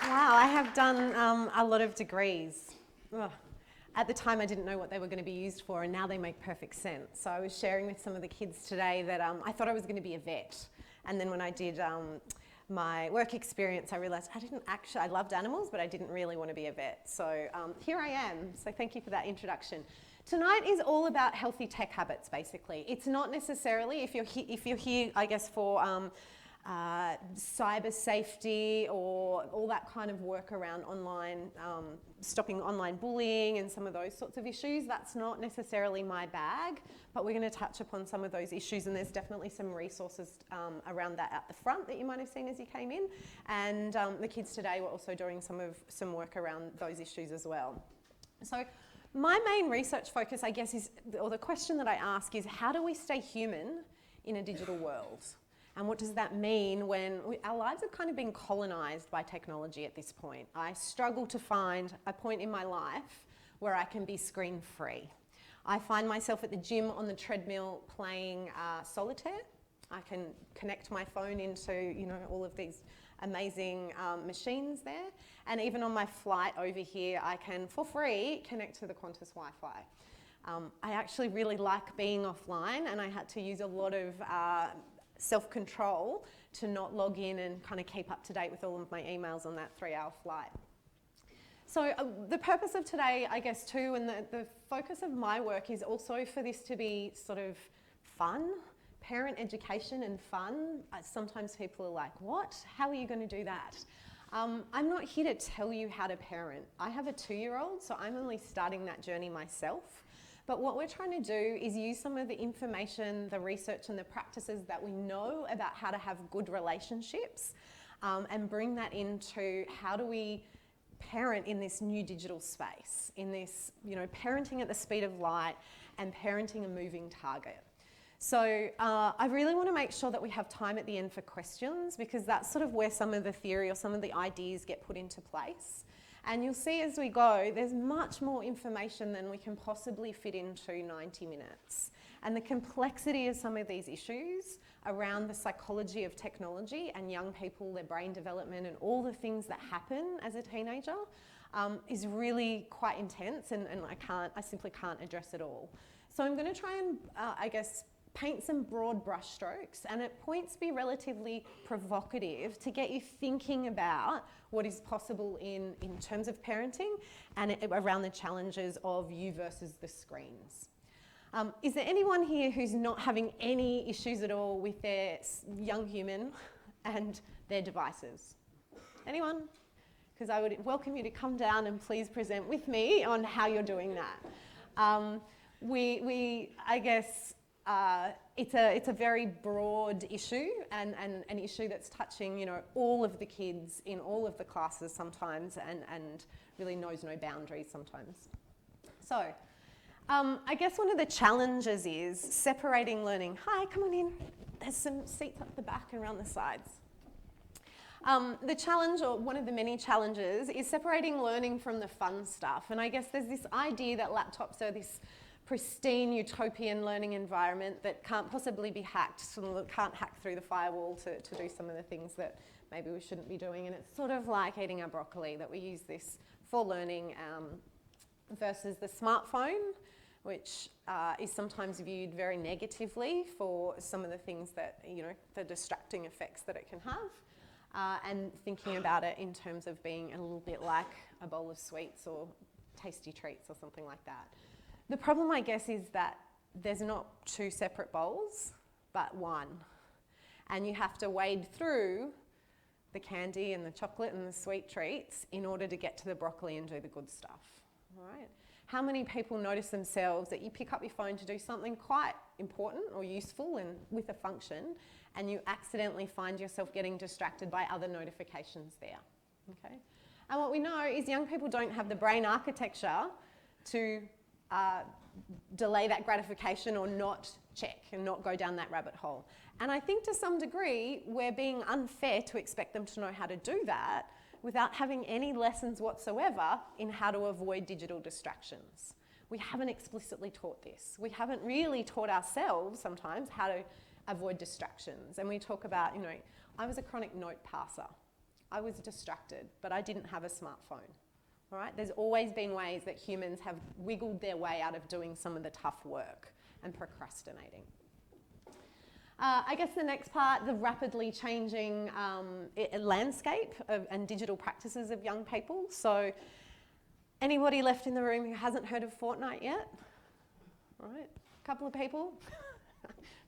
Wow, I have done a lot of degrees. Ugh. At the time I didn't know what they were going to be used for, and now they make perfect sense. So I was sharing with some of the kids today that I thought I was going to be a vet, and then when I did my work experience I realised I loved animals, but I didn't really want to be a vet. So here I am, so thank you for that introduction. Tonight is all about healthy tech habits, basically. It's not necessarily, if you're here, I guess, for cyber safety or all that kind of work around online, stopping online bullying and some of those sorts of issues. That's not necessarily my bag, but we're going to touch upon some of those issues, and there's definitely some resources around that at the front that you might have seen as you came in, and the kids today were also doing some work around those issues as well. So my main research focus, I guess, or the question that I ask is, how do we stay human in a digital world? And what does that mean when our lives have kind of been colonised by technology at this point? I struggle to find a point in my life where I can be screen free. I find myself at the gym on the treadmill playing solitaire. I can connect my phone into, all of these amazing machines there. And even on my flight over here, I can, for free, connect to the Qantas Wi-Fi. I actually really like being offline, and I had to use a lot of self-control to not log in and kind of keep up to date with all of my emails on that 3-hour flight. So the purpose of today, I guess, too, and the focus of my work is also for this to be sort of fun, parent education and fun. Sometimes people are like, what? How are you going to do that? I'm not here to tell you how to parent. I have a 2-year-old, so I'm only starting that journey myself. But what we're trying to do is use some of the information, the research and the practices that we know about how to have good relationships and bring that into how do we parent in this new digital space, in this, parenting at the speed of light and parenting a moving target. So I really want to make sure that we have time at the end for questions, because that's sort of where some of the theory or some of the ideas get put into place. And you'll see as we go, there's much more information than we can possibly fit into 90 minutes. And the complexity of some of these issues around the psychology of technology and young people, their brain development and all the things that happen as a teenager is really quite intense, and I simply can't address it all. So I'm going to try and, paint some broad brushstrokes, and at points be relatively provocative to get you thinking about what is possible in terms of parenting and around the challenges of you versus the screens. Is there anyone here who's not having any issues at all with their young human and their devices? Anyone? Because I would welcome you to come down and please present with me on how you're doing that. It's a very broad issue and an issue that's touching, all of the kids in all of the classes sometimes, and really knows no boundaries sometimes. So I guess one of the challenges is separating learning. Hi, come on in. There's some seats up the back and around the sides. The challenge, or one of the many challenges, is separating learning from the fun stuff. And I guess there's this idea that laptops are this pristine utopian learning environment that can't possibly be hacked, so can't hack through the firewall to do some of the things that maybe we shouldn't be doing. And it's sort of like eating our broccoli, that we use this for learning versus the smartphone, which is sometimes viewed very negatively for some of the things that, the distracting effects that it can have, and thinking about it in terms of being a little bit like a bowl of sweets or tasty treats or something like that. The problem, I guess, is that there's not 2 separate bowls, but one. And you have to wade through the candy and the chocolate and the sweet treats in order to get to the broccoli and do the good stuff. All right? How many people notice themselves that you pick up your phone to do something quite important or useful and with a function, and you accidentally find yourself getting distracted by other notifications there? Okay? And what we know is young people don't have the brain architecture to delay that gratification or not check and not go down that rabbit hole. And I think to some degree we're being unfair to expect them to know how to do that without having any lessons whatsoever in how to avoid digital distractions. We haven't explicitly taught this. We haven't really taught ourselves sometimes how to avoid distractions. And we talk about, I was a chronic note passer. I was distracted, but I didn't have a smartphone. All right? There's always been ways that humans have wiggled their way out of doing some of the tough work and procrastinating. I guess the next part, the rapidly changing landscape and digital practices of young people. So anybody left in the room who hasn't heard of Fortnite yet? All right, a couple of people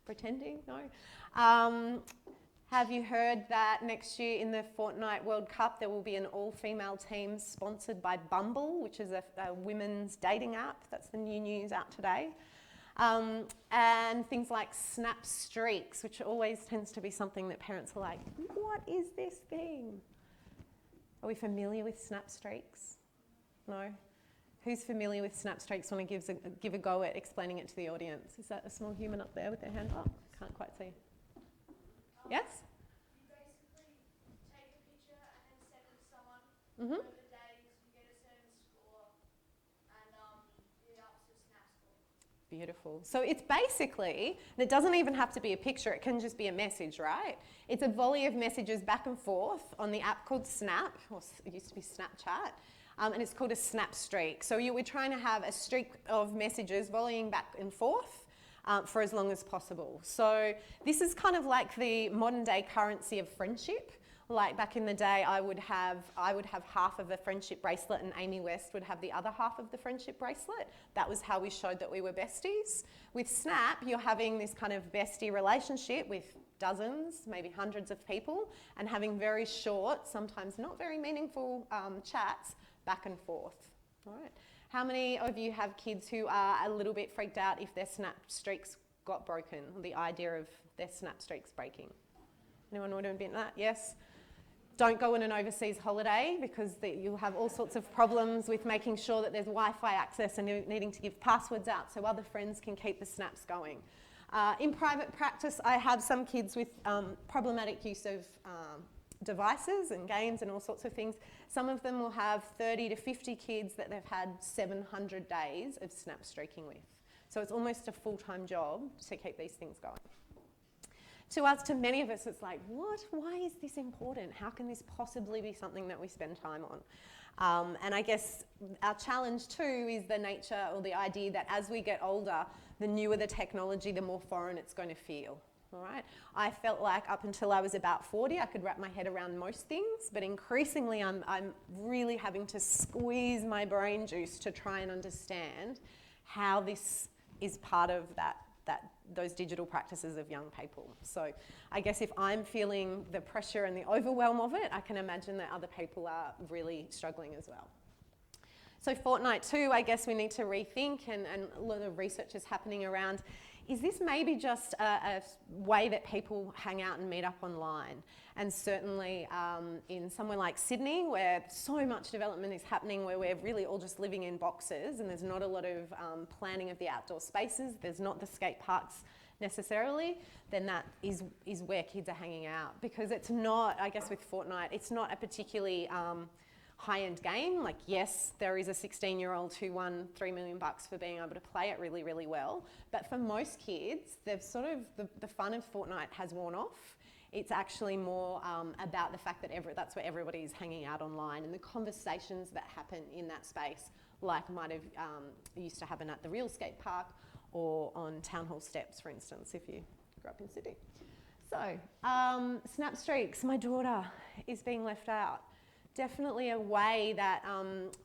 pretending, no. Have you heard that next year in the Fortnite World Cup there will be an all-female team sponsored by Bumble, which is a women's dating app? That's the new news out today. And things like snap streaks, which always tends to be something that parents are like, what is this thing? Are we familiar with snap streaks? No? Who's familiar with snap streaks? Want to give a go at explaining it to the audience? Is that a small human up there with their hand up? Can't quite see. Yes? You basically take a picture and then send it to someone. Mm-hmm. Over the days, you get a certain score, and it ups your snap score. Beautiful. So it's basically, and it doesn't even have to be a picture, it can just be a message, right? It's a volley of messages back and forth on the app called Snap, or it used to be Snapchat, and it's called a snap streak. So we're trying to have a streak of messages volleying back and forth for as long as possible. So this is kind of like the modern day currency of friendship. Like back in the day, I would have half of a friendship bracelet and Amy West would have the other half of the friendship bracelet. That was how we showed that we were besties. With Snap, you're having this kind of bestie relationship with dozens, maybe hundreds of people, and having very short, sometimes not very meaningful chats back and forth. All right. How many of you have kids who are a little bit freaked out if their snap streaks got broken, or the idea of their snap streaks breaking? Anyone want to admit that? Yes? Don't go on an overseas holiday because you'll have all sorts of problems with making sure that there's Wi-Fi access and needing to give passwords out so other friends can keep the snaps going. In private practice, I have some kids with problematic use of devices and games and all sorts of things. Some of them will have 30 to 50 kids that they've had 700 days of snap streaking with. So it's almost a full-time job to keep these things going. To many of us, it's like, what? Why is this important? How can this possibly be something that we spend time on? And I guess our challenge too is the nature or the idea that as we get older, the newer the technology, the more foreign it's going to feel. All right. I felt like up until I was about 40, I could wrap my head around most things, but increasingly I'm really having to squeeze my brain juice to try and understand how this is part of those digital practices of young people. So I guess if I'm feeling the pressure and the overwhelm of it, I can imagine that other people are really struggling as well. So Fortnite too, I guess we need to rethink, and a lot of research is happening around, is this maybe just a way that people hang out and meet up online? And certainly in somewhere like Sydney, where so much development is happening, where we're really all just living in boxes and there's not a lot of planning of the outdoor spaces, there's not the skate parks necessarily, then that is where kids are hanging out. Because it's not, I guess with Fortnite, it's not a particularly high-end game. Like, yes, there is a 16-year-old who won $3 million for being able to play it really, really well. But for most kids, they've sort of, the fun of Fortnite has worn off. It's actually more about the fact that that's where everybody is hanging out online, and the conversations that happen in that space, like might have used to happen at the real skate park or on town hall steps, for instance, if you grew up in Sydney. So, snap streaks, my daughter is being left out. Definitely a way that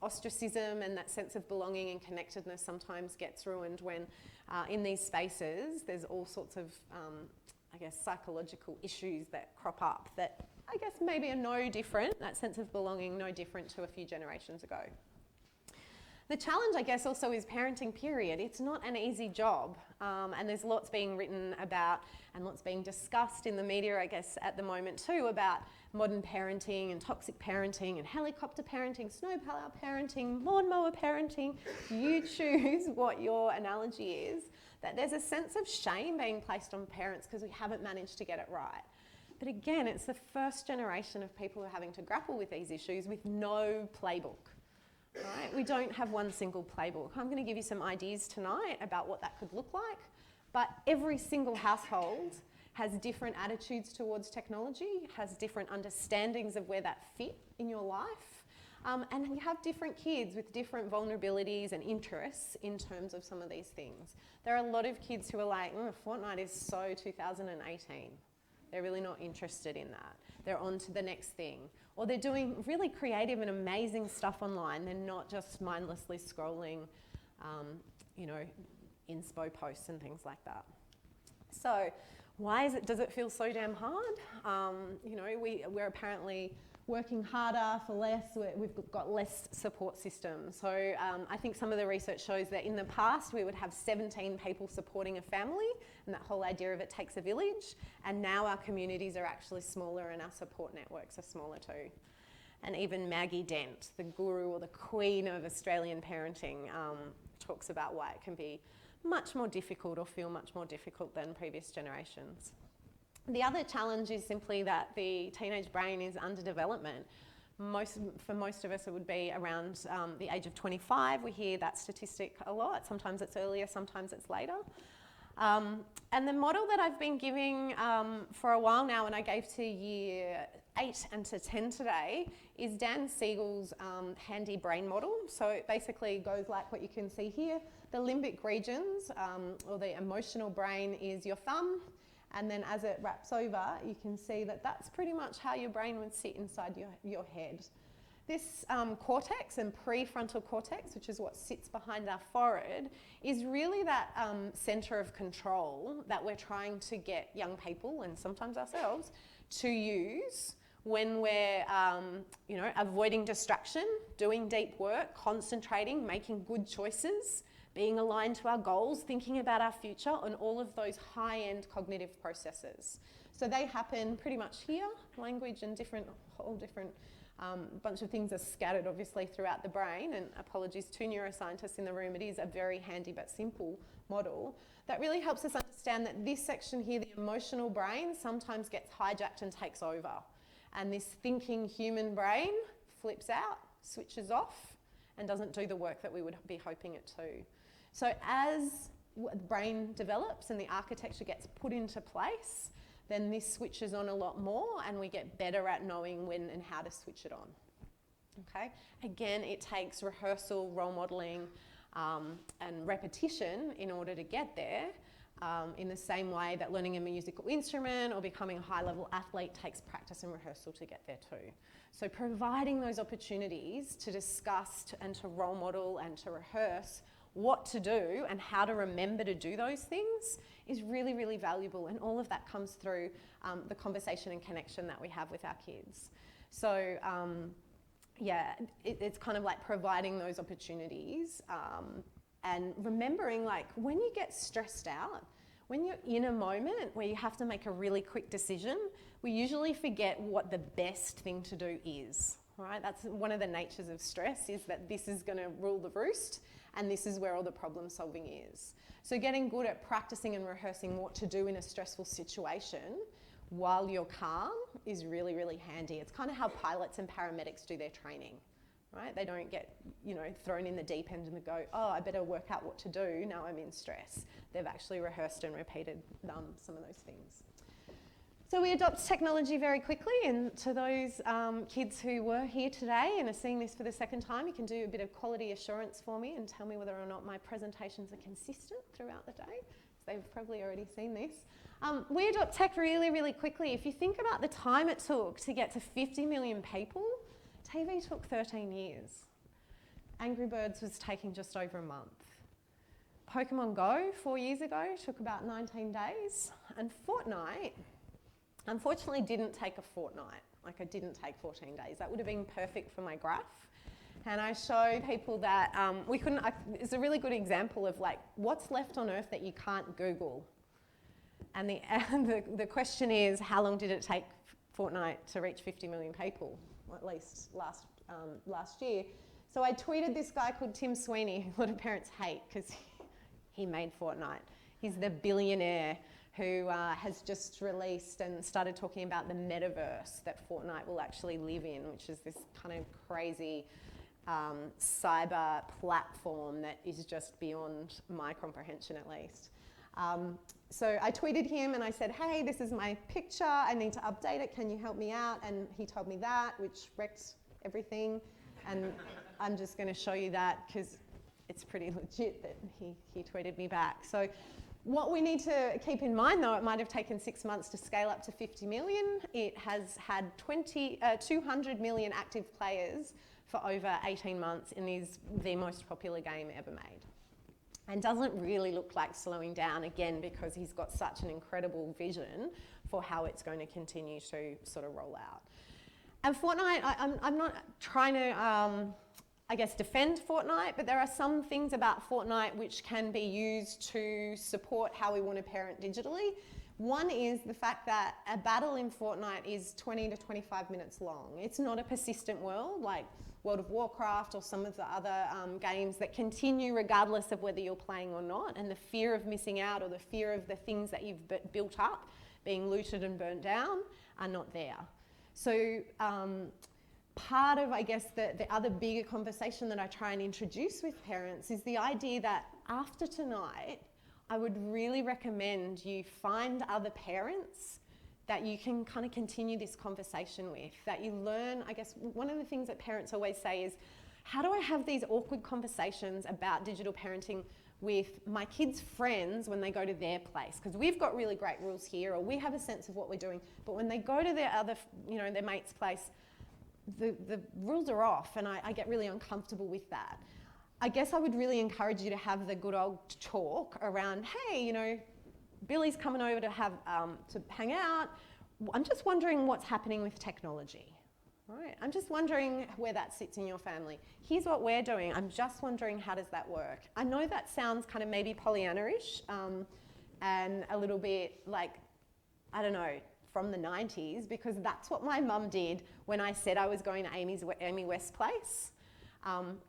ostracism and that sense of belonging and connectedness sometimes gets ruined when in these spaces there's all sorts of, I guess, psychological issues that crop up that I guess maybe are no different, that sense of belonging, no different to a few generations ago. The challenge, I guess, also is parenting, period. It's not an easy job, and there's lots being written about and lots being discussed in the media, I guess, at the moment too, about modern parenting and toxic parenting and helicopter parenting, snowplow parenting, lawnmower parenting. You choose what your analogy is. That there's a sense of shame being placed on parents because we haven't managed to get it right. But again, it's the first generation of people who are having to grapple with these issues with no playbook. Right? We don't have one single playbook. I'm going to give you some ideas tonight about what that could look like, but every single household has different attitudes towards technology, has different understandings of where that fit in your life. And you have different kids with different vulnerabilities and interests in terms of some of these things. There are a lot of kids who are like, Fortnite is so 2018. They're really not interested in that. They're on to the next thing. Or they're doing really creative and amazing stuff online. They're not just mindlessly scrolling, inspo posts and things like that. So why does it feel so damn hard? We're apparently working harder for less, we've got less support systems. So I think some of the research shows that in the past we would have 17 people supporting a family, and that whole idea of it takes a village, and now our communities are actually smaller and our support networks are smaller too. And even Maggie Dent, the guru or the queen of Australian parenting, talks about why it can be much more difficult or feel much more difficult than previous generations. The other challenge is simply that the teenage brain is under development. For most of us, it would be around the age of 25. We hear that statistic a lot. Sometimes it's earlier, sometimes it's later. And the model that I've been giving for a while now, and I gave to year 8 and to 10 today, is Dan Siegel's handy brain model. So it basically goes like what you can see here. The limbic regions, or the emotional brain, is your thumb. And then as it wraps over, you can see that that's pretty much how your brain would sit inside your head. This cortex and prefrontal cortex, which is what sits behind our forehead, is really that centre of control that we're trying to get young people, and sometimes ourselves, to use when we're avoiding distraction, doing deep work, concentrating, making good choices, being aligned to our goals, thinking about our future, and all of those high-end cognitive processes. So they happen pretty much here. Language and whole different bunch of things are scattered obviously throughout the brain, and apologies to neuroscientists in the room, it is a very handy but simple model that really helps us understand that this section here, the emotional brain, sometimes gets hijacked and takes over. And this thinking human brain flips out, switches off, and doesn't do the work that we would be hoping it to. So as the brain develops and the architecture gets put into place, then this switches on a lot more, and we get better at knowing when and how to switch it on. Okay? Again, it takes rehearsal, role modelling, and repetition in order to get there, in the same way that learning a musical instrument or becoming a high-level athlete takes practice and rehearsal to get there too. So providing those opportunities to discuss and to role model and to rehearse what to do and how to remember to do those things is really, really valuable, and all of that comes through the conversation and connection that we have with our kids. So it's kind of like providing those opportunities and remembering, like, when you get stressed out, when you're in a moment where you have to make a really quick decision, we usually forget what the best thing to do is, right? That's one of the natures of stress, is that this is going to rule the roost, and this is where all the problem solving is. So getting good at practicing and rehearsing what to do in a stressful situation while you're calm is really, really handy. It's kind of how pilots and paramedics do their training, right? They don't get, thrown in the deep end and they go, oh, I better work out what to do, now I'm in stress. They've actually rehearsed and repeated some of those things. So we adopt technology very quickly, and to those kids who were here today and are seeing this for the second time, you can do a bit of quality assurance for me and tell me whether or not my presentations are consistent throughout the day. They've probably already seen this. We adopt tech really, really quickly. If you think about the time it took to get to 50 million people, TV took 13 years. Angry Birds was taking just over a month. Pokemon Go 4 years ago took about 19 days, and Fortnite unfortunately didn't take a fortnight. Like, it didn't take 14 days. That would have been perfect for my graph. And I show people that it's a really good example of, like, what's left on Earth that you can't Google. And the question is, how long did it take Fortnite to reach 50 million people? Or at least last year. So I tweeted this guy called Tim Sweeney, who a lot of parents hate because he made Fortnite. He's the billionaire who has just released and started talking about the metaverse that Fortnite will actually live in, which is this kind of crazy cyber platform that is just beyond my comprehension, at least. So I tweeted him and I said, hey, this is my picture. I need to update it. Can you help me out? And he told me that, which wrecked everything. And I'm just going to show you that because it's pretty legit that he tweeted me back. So what we need to keep in mind, though, it might have taken 6 months to scale up to 50 million. It has had 200 million active players for over 18 months and is the most popular game ever made. And doesn't really look like slowing down, again, because he's got such an incredible vision for how it's going to continue to sort of roll out. And Fortnite, I'm not trying to, I guess, defend Fortnite, but there are some things about Fortnite which can be used to support how we want to parent digitally. One is the fact that a battle in Fortnite is 20 to 25 minutes long. It's not a persistent world like World of Warcraft or some of the other games that continue regardless of whether you're playing or not, and the fear of missing out or the fear of the things that you've built up being looted and burnt down are not there. So part of, I guess, the other bigger conversation that I try and introduce with parents is the idea that after tonight, I would really recommend you find other parents that you can kind of continue this conversation with, that you learn. I guess one of the things that parents always say is, how do I have these awkward conversations about digital parenting with my kids' friends when they go to their place? Because we've got really great rules here, or we have a sense of what we're doing, but when they go to their other, their mate's place, the rules are off, and I get really uncomfortable with that. I guess I would really encourage you to have the good old talk around, hey, Billy's coming over to hang out. I'm just wondering what's happening with technology, right? I'm just wondering where that sits in your family. Here's what we're doing. I'm just wondering, how does that work? I know that sounds kind of maybe Pollyanna-ish and a little bit like, I don't know, from the 90s, because that's what my mum did when I said I was going to Amy West's place.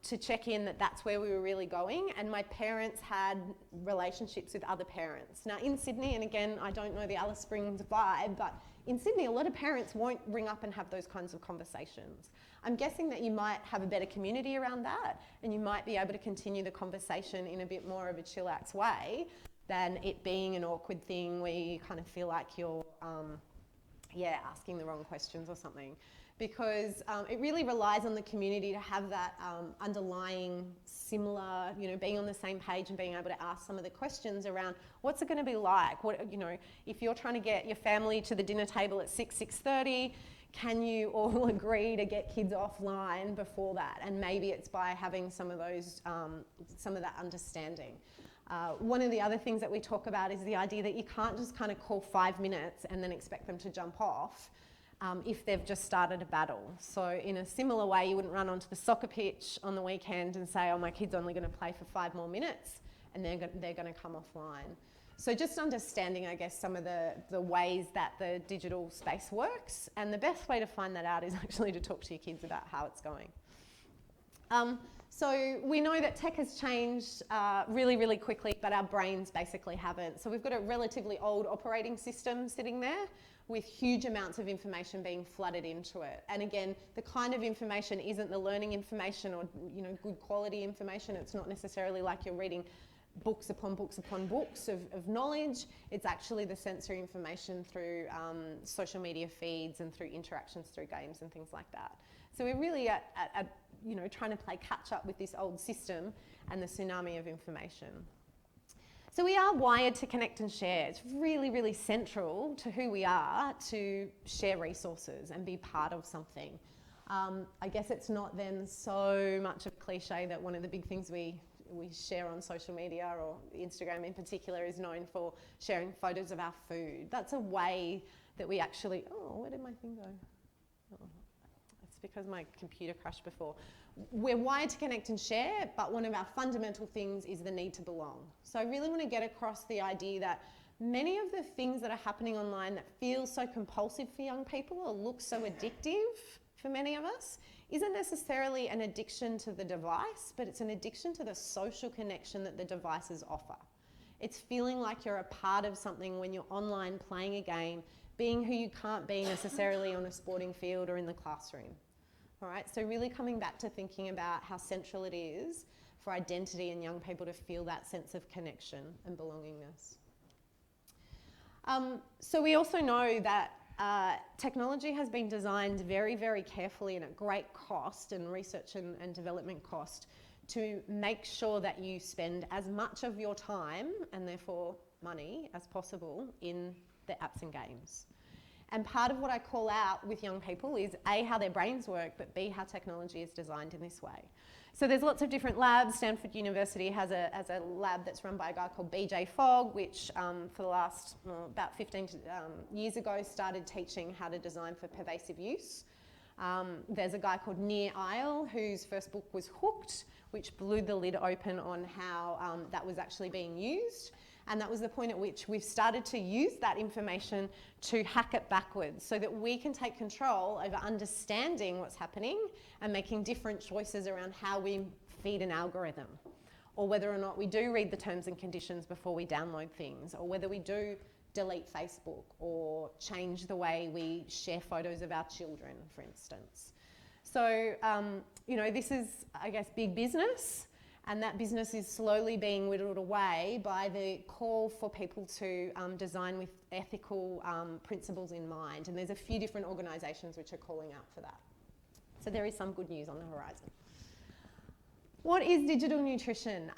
To check in that that's where we were really going, and my parents had relationships with other parents. Now in Sydney, and again, I don't know the Alice Springs vibe, but in Sydney a lot of parents won't ring up and have those kinds of conversations. I'm guessing that you might have a better community around that, and you might be able to continue the conversation in a bit more of a chillax way than it being an awkward thing where you kind of feel like you're asking the wrong questions or something. Because it really relies on the community to have that underlying similar, being on the same page and being able to ask some of the questions around what's it going to be like? If you're trying to get your family to the dinner table at 6:30, can you all agree to get kids offline before that? And maybe it's by having some of those, some of that understanding. One of the other things that we talk about is the idea that you can't just kind of call 5 minutes and then expect them to jump off. If they've just started a battle. So in a similar way, you wouldn't run onto the soccer pitch on the weekend and say, oh, my kid's only going to play for 5 more minutes, and they're going to come offline. So just understanding, I guess, some of the ways that the digital space works, and the best way to find that out is actually to talk to your kids about how it's going. So we know that tech has changed really, really quickly, but our brains basically haven't. So we've got a relatively old operating system sitting there with huge amounts of information being flooded into it. And again, the kind of information isn't the learning information or good quality information. It's not necessarily like you're reading books upon books upon books of knowledge. It's actually the sensory information through social media feeds and through interactions through games and things like that. So we're really at trying to play catch up with this old system and the tsunami of information. So we are wired to connect and share. It's really, really central to who we are to share resources and be part of something. I guess it's not then so much of a cliche that one of the big things we share on social media, or Instagram in particular, is known for sharing photos of our food. That's a way that we actually, where did my thing go? It's because my computer crashed before. We're wired to connect and share, but one of our fundamental things is the need to belong. So I really want to get across the idea that many of the things that are happening online that feel so compulsive for young people or look so addictive for many of us isn't necessarily an addiction to the device, but it's an addiction to the social connection that the devices offer. It's feeling like you're a part of something when you're online playing a game, being who you can't be necessarily on a sporting field or in the classroom. All right, so really coming back to thinking about how central it is for identity and young people to feel that sense of connection and belongingness. So we also know that technology has been designed very, very carefully and at great cost and research and development cost to make sure that you spend as much of your time and therefore money as possible in the apps and games. And part of what I call out with young people is A, how their brains work, but B, how technology is designed in this way. So there's lots of different labs. Stanford University has a lab that's run by a guy called BJ Fogg, which for the last, about 15 years ago, started teaching how to design for pervasive use. There's a guy called Nir Eyal, whose first book was Hooked, which blew the lid open on how that was actually being used. And that was the point at which we've started to use that information to hack it backwards so that we can take control over understanding what's happening and making different choices around how we feed an algorithm, or whether or not we do read the terms and conditions before we download things, or whether we do delete Facebook or change the way we share photos of our children, for instance. So, this is, I guess, big business. And that business is slowly being whittled away by the call for people to design with ethical principles in mind. And there's a few different organisations which are calling out for that. So there is some good news on the horizon. What is digital nutrition?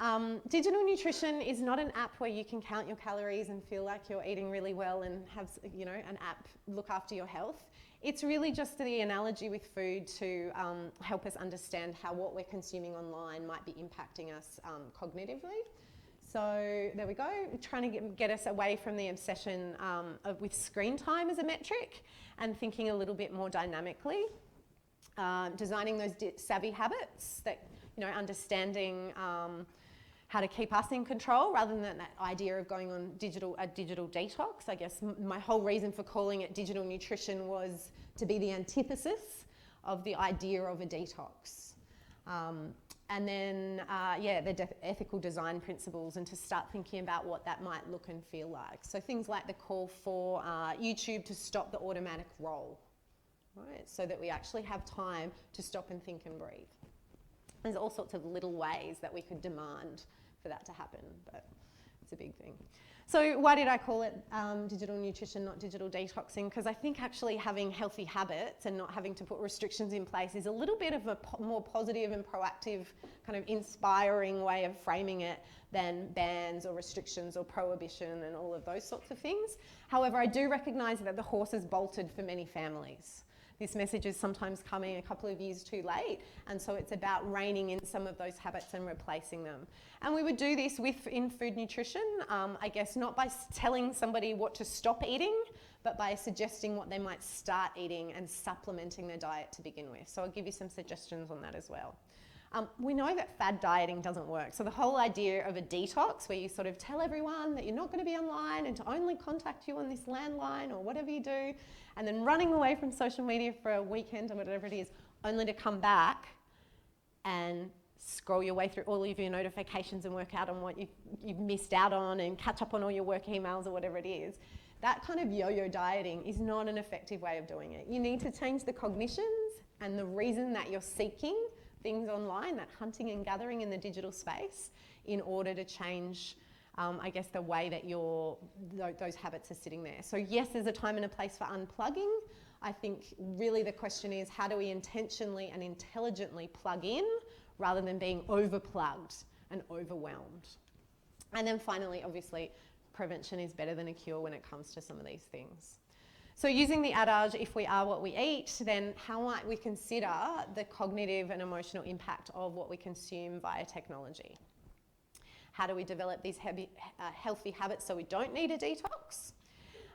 Digital nutrition is not an app where you can count your calories and feel like you're eating really well and have, an app look after your health. It's really just the analogy with food to help us understand how what we're consuming online might be impacting us cognitively. So there we go, trying to get us away from the obsession with screen time as a metric and thinking a little bit more dynamically. Designing those savvy habits that, understanding how to keep us in control rather than that idea of going on a digital detox. I guess my whole reason for calling it digital nutrition was to be the antithesis of the idea of a detox. And then, the ethical design principles, and to start thinking about what that might look and feel like. So things like the call for YouTube to stop the automatic roll, right? So that we actually have time to stop and think and breathe. There's all sorts of little ways that we could demand for that to happen, but it's a big thing. So why did I call it digital nutrition, not digital detoxing? Because I think actually having healthy habits and not having to put restrictions in place is a little bit of a more positive and proactive, kind of inspiring way of framing it than bans or restrictions or prohibition and all of those sorts of things. However, I do recognise that the horse has bolted for many families. This message is sometimes coming a couple of years too late, and so it's about reining in some of those habits and replacing them. And we would do this in food nutrition, I guess not by telling somebody what to stop eating, but by suggesting what they might start eating and supplementing their diet to begin with. So I'll give you some suggestions on that as well. We know that fad dieting doesn't work. So the whole idea of a detox where you sort of tell everyone that you're not going to be online and to only contact you on this landline or whatever you do, and then running away from social media for a weekend or whatever it is, only to come back and scroll your way through all of your notifications and work out on what you've missed out on and catch up on all your work emails or whatever it is. That kind of yo-yo dieting is not an effective way of doing it. You need to change the cognitions and the reason that you're seeking things online, that hunting and gathering in the digital space, in order to change, the way that those habits are sitting there. So yes, there's a time and a place for unplugging. I think really the question is, how do we intentionally and intelligently plug in rather than being overplugged and overwhelmed? And then finally, obviously, prevention is better than a cure when it comes to some of these things. So using the adage, if we are what we eat, then how might we consider the cognitive and emotional impact of what we consume via technology? How do we develop these healthy habits so we don't need a detox?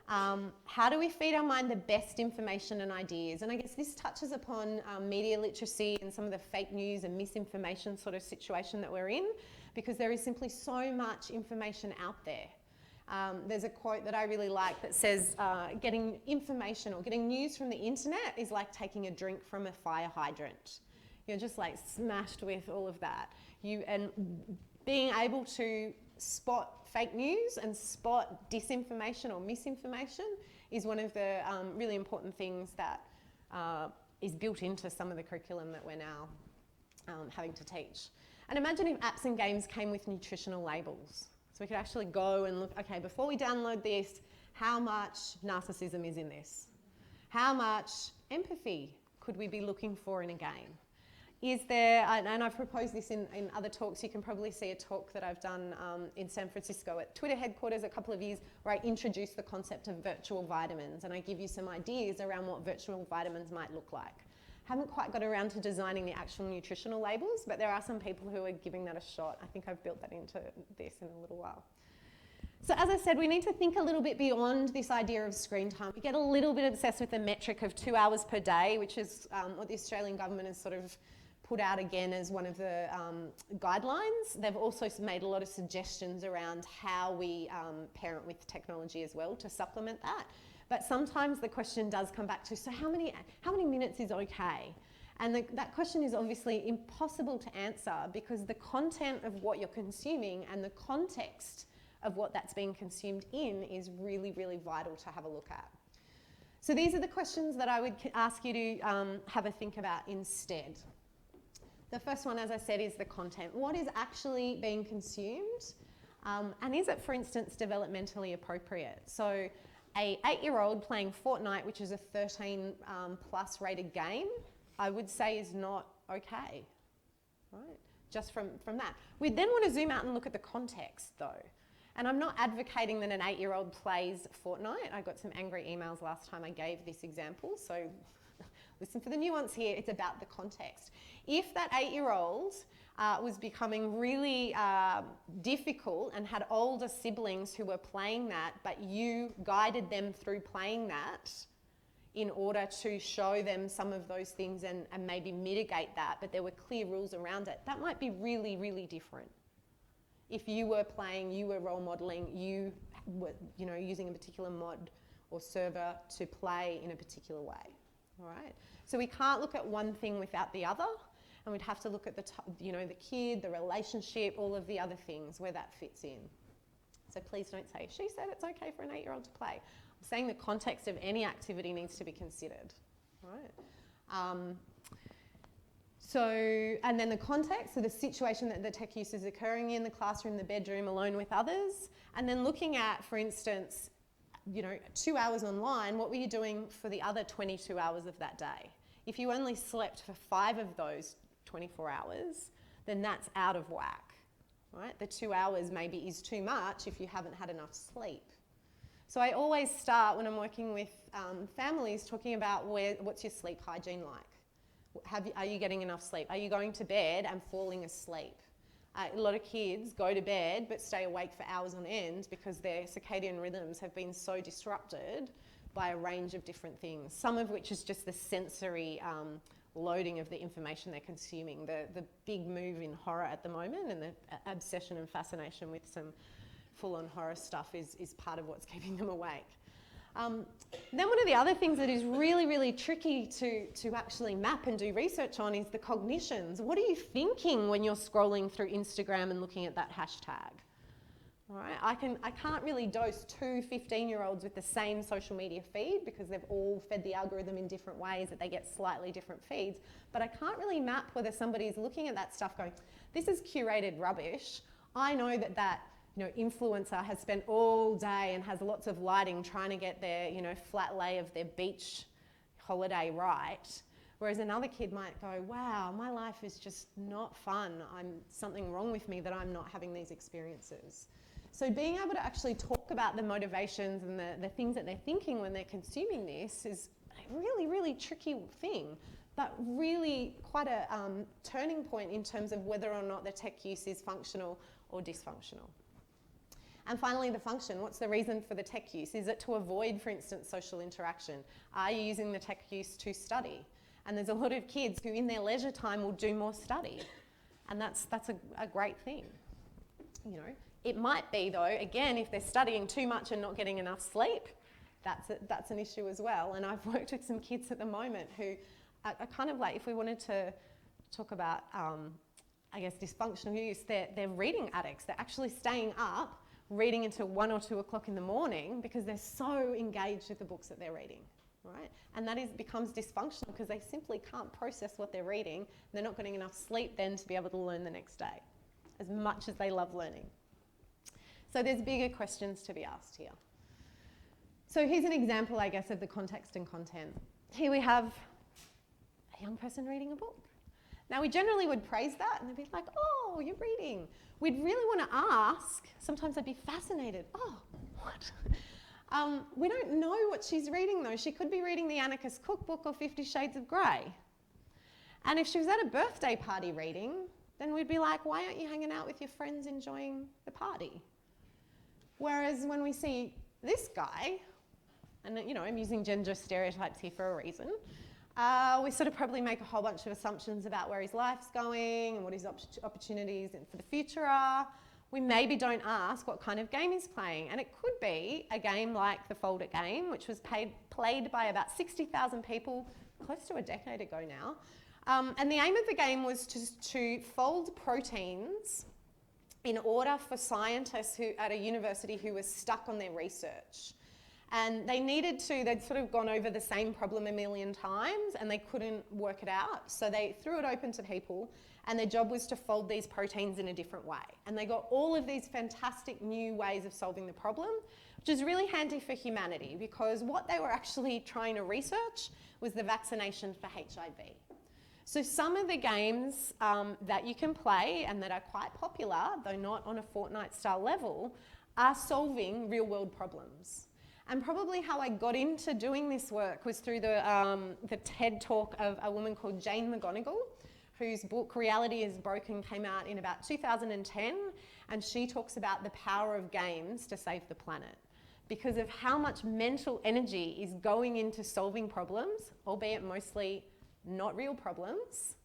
How do we feed our mind the best information and ideas? And I guess this touches upon media literacy and some of the fake news and misinformation sort of situation that we're in, because there is simply so much information out there. There's a quote that I really like that says, getting information or getting news from the internet is like taking a drink from a fire hydrant. You're just like smashed with all of that. And being able to spot fake news and spot disinformation or misinformation is one of the really important things that is built into some of the curriculum that we're now having to teach. And imagine if apps and games came with nutritional labels. So we could actually go and look, okay, before we download this, How much narcissism is in this? How much empathy could we be looking for in a game? Is there, and I've proposed this in other talks, you can probably see a talk that I've done in San Francisco at Twitter headquarters a couple of years where I introduce the concept of virtual vitamins and I give you some ideas around what virtual vitamins might look like. Haven't quite got around to designing the actual nutritional labels, but there are some people who are giving that a shot. I think I've built that into this in a little while. So as I said, we need to think a little bit beyond this idea of screen time. We get a little bit obsessed with the metric of 2 hours per day, which is what the Australian government has sort of put out again as one of the guidelines. They've also made a lot of suggestions around how we parent with technology as well to supplement that. But sometimes the question does come back to, so how many minutes is okay? And that question is obviously impossible to answer because the content of what you're consuming and the context of what that's being consumed in is really, really vital to have a look at. So these are the questions that I would ask you to have a think about instead. The first one, as I said, is the content. What is actually being consumed? And is it, for instance, developmentally appropriate? So a 8-year-old playing Fortnite, which is a 13 plus rated game, I would say is not okay, right? Just from that. We then want to zoom out and look at the context though. And I'm not advocating that an 8-year-old plays Fortnite. I got some angry emails last time I gave this example, so listen for the nuance here. It's about the context. If that 8-year-old was becoming really difficult and had older siblings who were playing that, but you guided them through playing that in order to show them some of those things and maybe mitigate that, but there were clear rules around it, that might be really, really different. If you were playing, you were role modeling, you were using a particular mod or server to play in a particular way. All right. So we can't look at one thing without the other, and we'd have to look at the kid, the relationship, all of the other things where that fits in. So please don't say, she said it's okay for an 8-year-old to play. I'm saying the context of any activity needs to be considered. All right. And then the context, so the situation that the tech use is occurring in, the classroom, the bedroom, alone with others, and then looking at, for instance, 2 hours online, what were you doing for the other 22 hours of that day? If you only slept for 5 of those 24 hours, then that's out of whack, right? The 2 hours maybe is too much if you haven't had enough sleep. So I always start when I'm working with families talking about what's your sleep hygiene like? Are you getting enough sleep? Are you going to bed and falling asleep? A lot of kids go to bed but stay awake for hours on end because their circadian rhythms have been so disrupted by a range of different things, some of which is just the sensory loading of the information they're consuming. The big move in horror at the moment and the obsession and fascination with some full-on horror stuff is part of what's keeping them awake. Then one of the other things that is really, really tricky to actually map and do research on is the cognitions. What are you thinking when you're scrolling through Instagram and looking at that hashtag? All right, I can't really dose 2 15-year-olds with the same social media feed because they've all fed the algorithm in different ways that they get slightly different feeds, but I can't really map whether somebody's looking at that stuff going, this is curated rubbish. I know that influencer has spent all day and has lots of lighting trying to get their, flat lay of their beach holiday right. Whereas another kid might go, wow, my life is just not fun. Something wrong with me that I'm not having these experiences. So being able to actually talk about the motivations and the things that they're thinking when they're consuming this is a really, really tricky thing, but really quite a turning point in terms of whether or not the tech use is functional or dysfunctional. And finally, the function. What's the reason for the tech use? Is it to avoid, for instance, social interaction? Are you using the tech use to study? And there's a lot of kids who in their leisure time will do more study. And that's a great thing. It might be though, again, if they're studying too much and not getting enough sleep, that's an issue as well. And I've worked with some kids at the moment who are kind of like, if we wanted to talk about, dysfunctional use, they're reading addicts. They're actually staying up reading until 1 or 2 o'clock in the morning because they're so engaged with the books that they're reading, right? And that becomes dysfunctional because they simply can't process what they're reading. They're not getting enough sleep then to be able to learn the next day, as much as they love learning. So there's bigger questions to be asked here. So here's an example, I guess, of the context and content. Here we have a young person reading a book. Now, we generally would praise that and they'd be like, oh, you're reading. We'd really want to ask, sometimes I'd be fascinated, oh, what? We don't know what she's reading though. She could be reading the Anarchist Cookbook or 50 Shades of Grey. And if she was at a birthday party reading, then we'd be like, why aren't you hanging out with your friends enjoying the party? Whereas when we see this guy, and you know, I'm using gender stereotypes here for a reason, we sort of probably make a whole bunch of assumptions about where his life's going and what his opportunities for the future are. We maybe don't ask what kind of game he's playing. And it could be a game like the Fold It game, which was played by about 60,000 people close to a decade ago now. And the aim of the game was to fold proteins in order for scientists at a university who were stuck on their research. And they'd sort of gone over the same problem a million times and they couldn't work it out. So they threw it open to people and their job was to fold these proteins in a different way. And they got all of these fantastic new ways of solving the problem, which is really handy for humanity because what they were actually trying to research was the vaccination for HIV. So some of the games that you can play and that are quite popular, though not on a Fortnite style level, are solving real world problems. And probably how I got into doing this work was through the TED talk of a woman called Jane McGonigal, whose book Reality is Broken came out in about 2010, and she talks about the power of games to save the planet because of how much mental energy is going into solving problems, albeit mostly not real problems,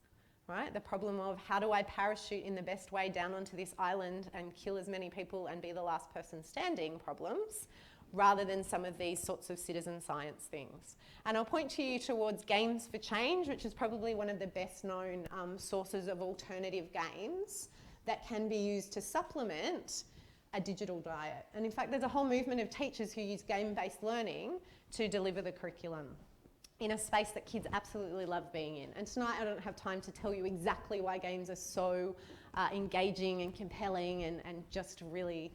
right? The problem of how do I parachute in the best way down onto this island and kill as many people and be the last person standing problems, rather than some of these sorts of citizen science things. And I'll point to you towards Games for Change, which is probably one of the best known sources of alternative games that can be used to supplement a digital diet. And in fact, there's a whole movement of teachers who use game-based learning to deliver the curriculum in a space that kids absolutely love being in. And tonight I don't have time to tell you exactly why games are so engaging and compelling and just really,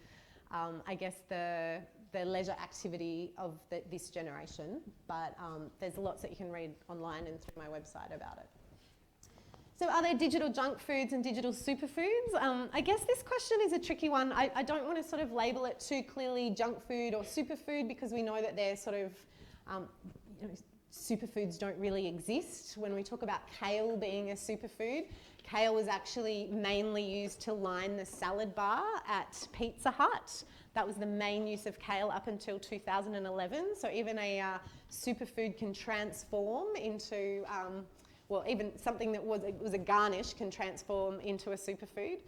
I guess, the leisure activity of this generation, but there's lots that you can read online and through my website about it. So are there digital junk foods and digital superfoods? I guess this question is a tricky one. I don't want to sort of label it too clearly junk food or superfood because we know that they're sort of, superfoods don't really exist. When we talk about kale being a superfood, kale was actually mainly used to line the salad bar at Pizza Hut. That was the main use of kale up until 2011. So even a superfood can transform into, even something that was a garnish can transform into a superfood.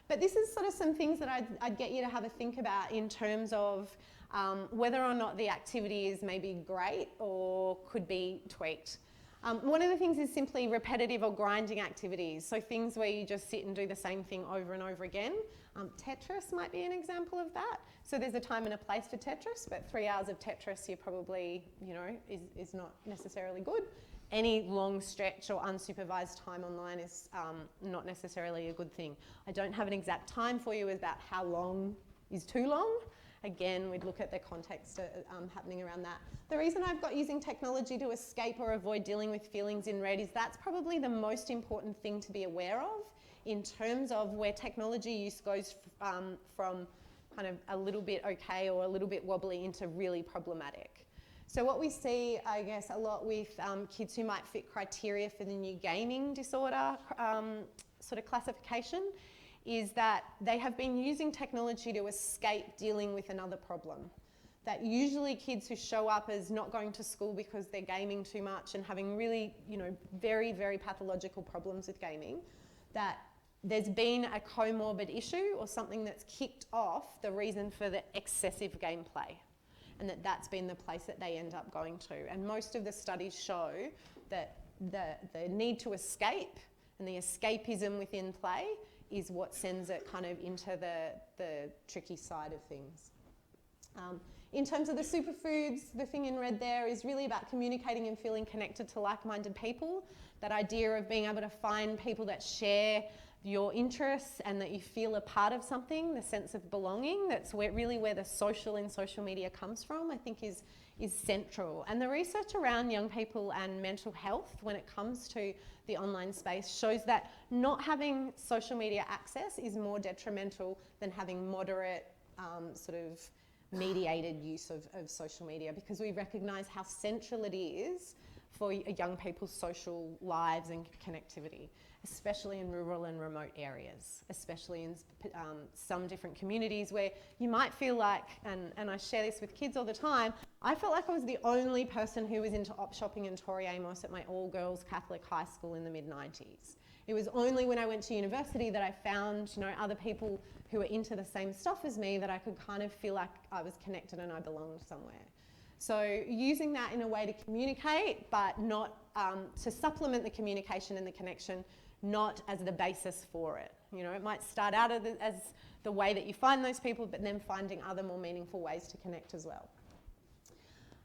But this is sort of some things that I'd get you to have a think about in terms of whether or not the activity is maybe great or could be tweaked. One of the things is simply repetitive or grinding activities. So things where you just sit and do the same thing over and over again. Tetris might be an example of that. So there's a time and a place for Tetris, but 3 hours of Tetris you probably, is not necessarily good. Any long stretch or unsupervised time online is not necessarily a good thing. I don't have an exact time for you about how long is too long. Again, we'd look at the context happening around that. The reason I've got using technology to escape or avoid dealing with feelings in red is that's probably the most important thing to be aware of in terms of where technology use goes from kind of a little bit okay or a little bit wobbly into really problematic. So what we see, I guess, a lot with kids who might fit criteria for the new gaming disorder sort of classification is that they have been using technology to escape dealing with another problem. That usually kids who show up as not going to school because they're gaming too much and having really, very, very pathological problems with gaming, that there's been a comorbid issue or something that's kicked off the reason for the excessive gameplay, and that's been the place that they end up going to. And most of the studies show that the need to escape and the escapism within play is what sends it kind of into the tricky side of things. In terms of the superfoods, the thing in red there is really about communicating and feeling connected to like-minded people. That idea of being able to find people that share your interests and that you feel a part of something, the sense of belonging, that's really where the social in social media comes from, I think is is central. And the research around young people and mental health when it comes to the online space shows that not having social media access is more detrimental than having moderate sort of mediated use of social media, because we recognise how central it is for young people's social lives and connectivity, especially in rural and remote areas, especially in some different communities where you might feel like, and I share this with kids all the time, I felt like I was the only person who was into op shopping in Torrey Amos at my all-girls Catholic high school in the mid-90s. It was only when I went to university that I found, you know, other people who were into the same stuff as me that I could kind of feel like I was connected and I belonged somewhere. So using that in a way to communicate, but not to supplement the communication and the connection, not as the basis for it. You know, it might start out as the way that you find those people, but then finding other more meaningful ways to connect as well.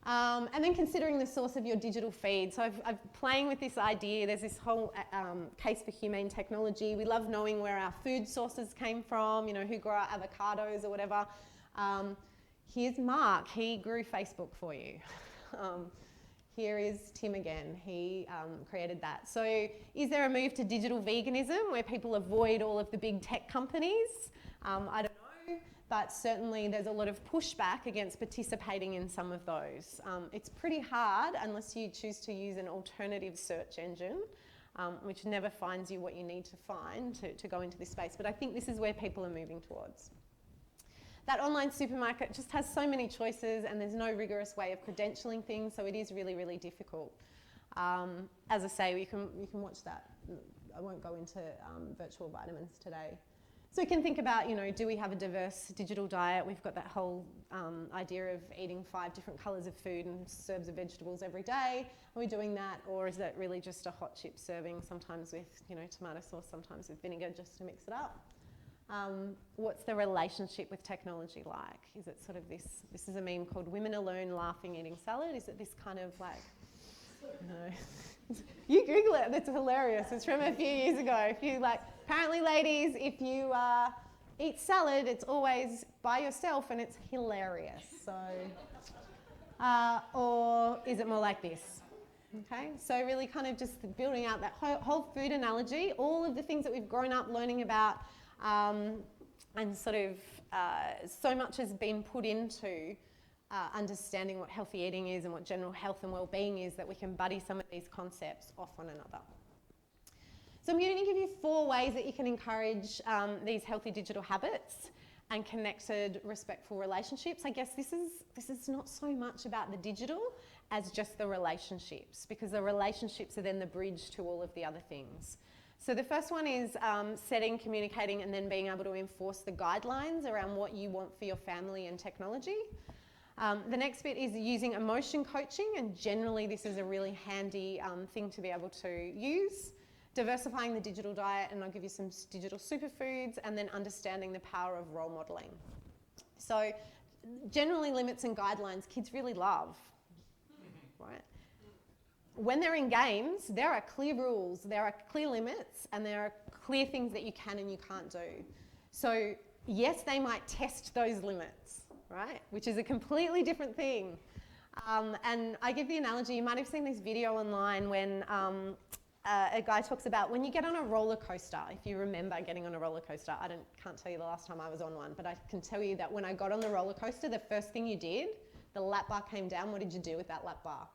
And then considering the source of your digital feed. So I'm playing with this idea. There's this whole case for humane technology. We love knowing where our food sources came from, you know, who grew our avocados or whatever. Here's Mark. He grew Facebook for you. Here is Tim again. He created that. So is there a move to digital veganism where people avoid all of the big tech companies? I don't know. But certainly there's a lot of pushback against participating in some of those. It's pretty hard unless you choose to use an alternative search engine, which never finds you what you need to find to go into this space. But I think this is where people are moving towards. That online supermarket just has so many choices and there's no rigorous way of credentialing things, so it is really, really difficult. As I say, you can watch that. I won't go into virtual vitamins today. So we can think about, you know, do we have a diverse digital diet? We've got that whole idea of eating 5 different colours of food and serves of vegetables every day. Are we doing that, or is that really just a hot chip serving, sometimes with, you know, tomato sauce, sometimes with vinegar, just to mix it up? What's the relationship with technology like? Is it sort of this is a meme called "Women Alone Laughing Eating Salad"? Is it this kind of like, no. You Google it, that's hilarious. It's from a few years ago. If you like, apparently ladies, if you eat salad, it's always by yourself and it's hilarious. So, or is it more like this? Okay, so really kind of just building out that whole food analogy, all of the things that we've grown up learning about, and sort of so much has been put into understanding what healthy eating is and what general health and well-being is, that we can buddy some of these concepts off one another. So I'm going to give you 4 ways that you can encourage these healthy digital habits and connected, respectful relationships. I guess this is not so much about the digital as just the relationships, because the relationships are then the bridge to all of the other things. So the first one is setting, communicating, and then being able to enforce the guidelines around what you want for your family and technology. The next bit is using emotion coaching, and generally this is a really handy thing to be able to use. Diversifying the digital diet, and I'll give you some digital superfoods, and then understanding the power of role modelling. So generally limits and guidelines kids really love, right? When they're in games, there are clear rules, there are clear limits, and there are clear things that you can and you can't do. So yes, they might test those limits, right? Which is a completely different thing. And I give the analogy, you might have seen this video online when a guy talks about when you get on a roller coaster, if you remember getting on a roller coaster, I can't tell you the last time I was on one, but I can tell you that when I got on the roller coaster, the first thing you did, the lap bar came down, what did you do with that lap bar?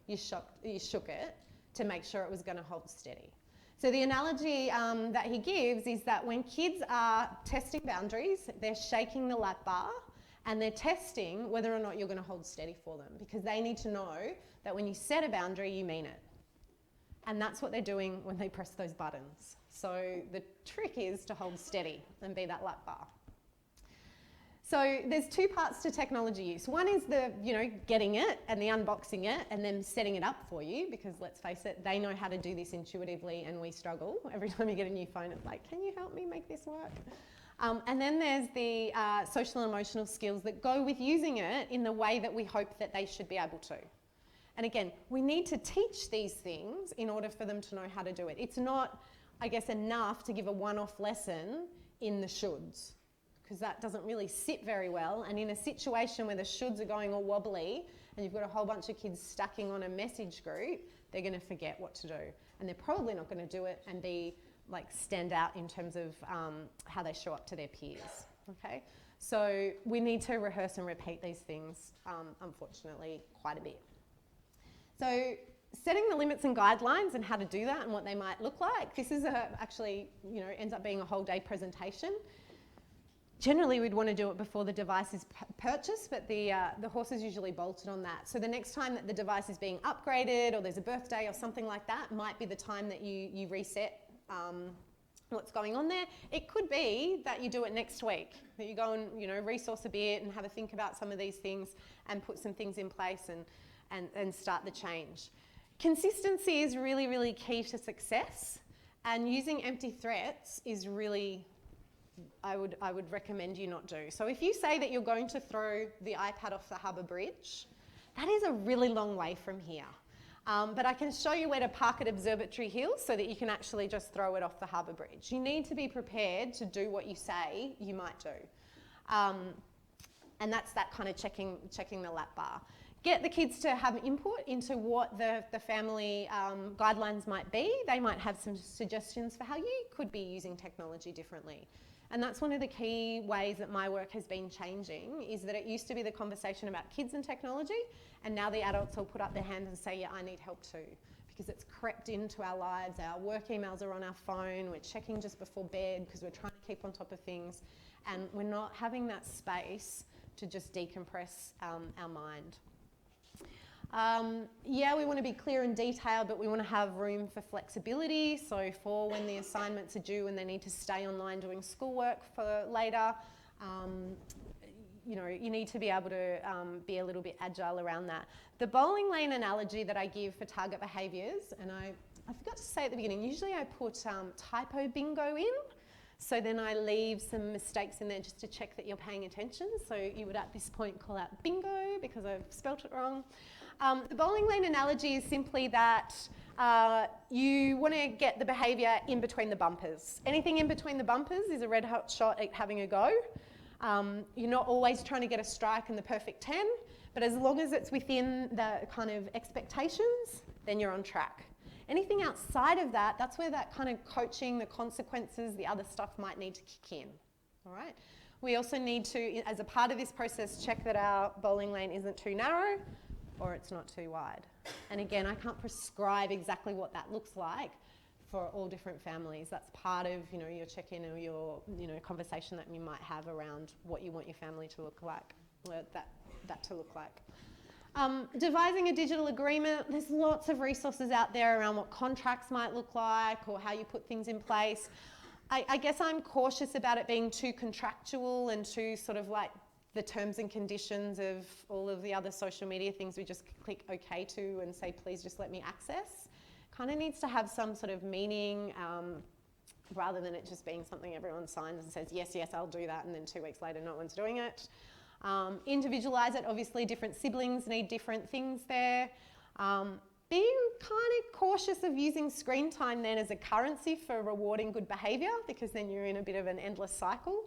You shook it to make sure it was going to hold steady. So the analogy that he gives is that when kids are testing boundaries, they're shaking the lap bar and they're testing whether or not you're going to hold steady for them, because they need to know that when you set a boundary, you mean it. And that's what they're doing when they press those buttons. So the trick is to hold steady and be that lap bar. So there's 2 parts to technology use. One is the, getting it and the unboxing it and then setting it up for you, because let's face it, they know how to do this intuitively and we struggle. Every time you get a new phone, it's like, can you help me make this work? And then there's the social and emotional skills that go with using it in the way that we hope that they should be able to. And again, we need to teach these things in order for them to know how to do it. It's not, I guess, enough to give a one-off lesson in the shoulds, because that doesn't really sit very well. And in a situation where the shoulds are going all wobbly and you've got a whole bunch of kids stacking on a message group, they're going to forget what to do. And they're probably not going to do it and be like stand out in terms of how they show up to their peers, okay? So we need to rehearse and repeat these things, unfortunately, quite a bit. So setting the limits and guidelines and how to do that and what they might look like. This is actually, ends up being a whole day presentation. Generally, we'd want to do it before the device is purchased, but the horse is usually bolted on that. So the next time that the device is being upgraded or there's a birthday or something like that might be the time that you reset what's going on there. It could be that you do it next week, that you go and resource a bit and have a think about some of these things and put some things in place and start the change. Consistency is really, really key to success, and using empty threats is really, I would recommend you not do. So if you say that you're going to throw the iPad off the harbour bridge, that is a really long way from here. But I can show you where to park at Observatory Hills so that you can actually just throw it off the harbour bridge. You need to be prepared to do what you say you might do. And that's that kind of checking the lap bar. Get the kids to have input into what the family guidelines might be. They might have some suggestions for how you could be using technology differently. And that's one of the key ways that my work has been changing, is that it used to be the conversation about kids and technology, and now the adults will put up their hands and say, yeah, I need help too, because it's crept into our lives. Our work emails are on our phone, we're checking just before bed because we're trying to keep on top of things, and we're not having that space to just decompress our mind. We want to be clear and detailed, but we want to have room for flexibility. So for when the assignments are due and they need to stay online doing schoolwork for later, you need to be able to be a little bit agile around that. The bowling lane analogy that I give for target behaviours, and I forgot to say at the beginning, usually I put typo bingo in. So then I leave some mistakes in there just to check that you're paying attention. So you would at this point call out bingo because I've spelt it wrong. The bowling lane analogy is simply that you want to get the behaviour in between the bumpers. Anything in between the bumpers is a red hot shot at having a go. You're not always trying to get a strike and the perfect 10, but as long as it's within the kind of expectations, then you're on track. Anything outside of that, that's where that kind of coaching, the consequences, the other stuff might need to kick in, all right? We also need to, as a part of this process, check that our bowling lane isn't too narrow or it's not too wide. And again, I can't prescribe exactly what that looks like for all different families. That's part of, your check-in or your, conversation that you might have around what you want your family to look like, or that to look like. Devising a digital agreement, there's lots of resources out there around what contracts might look like or how you put things in place. I guess I'm cautious about it being too contractual and too sort of like the terms and conditions of all of the other social media things we just click OK to and say, please just let me access. Kind of needs to have some sort of meaning rather than it just being something everyone signs and says, yes, I'll do that, and then 2 weeks later no one's doing it. Individualise it, obviously different siblings need different things there. Being kind of cautious of using screen time then as a currency for rewarding good behaviour, because then you're in a bit of an endless cycle.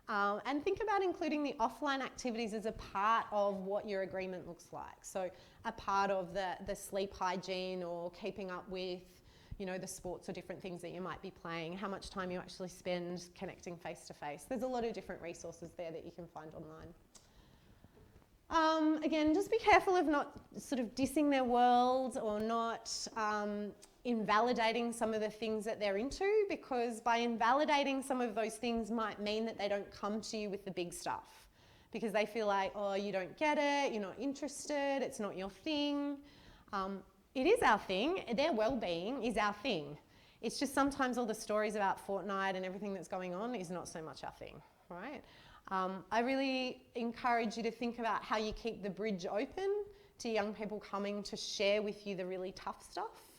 And think about including the offline activities as a part of what your agreement looks like. So a part of the sleep hygiene or keeping up with, the sports or different things that you might be playing, how much time you actually spend connecting face to face. There's a lot of different resources there that you can find online. Again, just be careful of not sort of dissing their world or not invalidating some of the things that they're into, because by invalidating some of those things might mean that they don't come to you with the big stuff because they feel like, oh, you don't get it, you're not interested, it's not your thing. It is our thing. Their well-being is our thing. It's just sometimes all the stories about Fortnite and everything that's going on is not so much our thing, right? I really encourage you to think about how you keep the bridge open to young people coming to share with you the really tough stuff.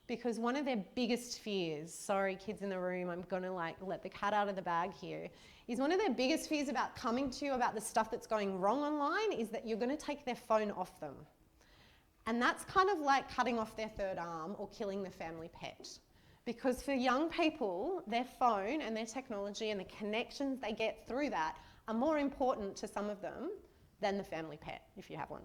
Because one of their biggest fears, sorry kids in the room, I'm gonna let the cat out of the bag here, is one of their biggest fears about coming to you about the stuff that's going wrong online is that you're gonna take their phone off them. And that's kind of like cutting off their third arm or killing the family pet. Because for young people, their phone and their technology and the connections they get through that are more important to some of them than the family pet, if you have one.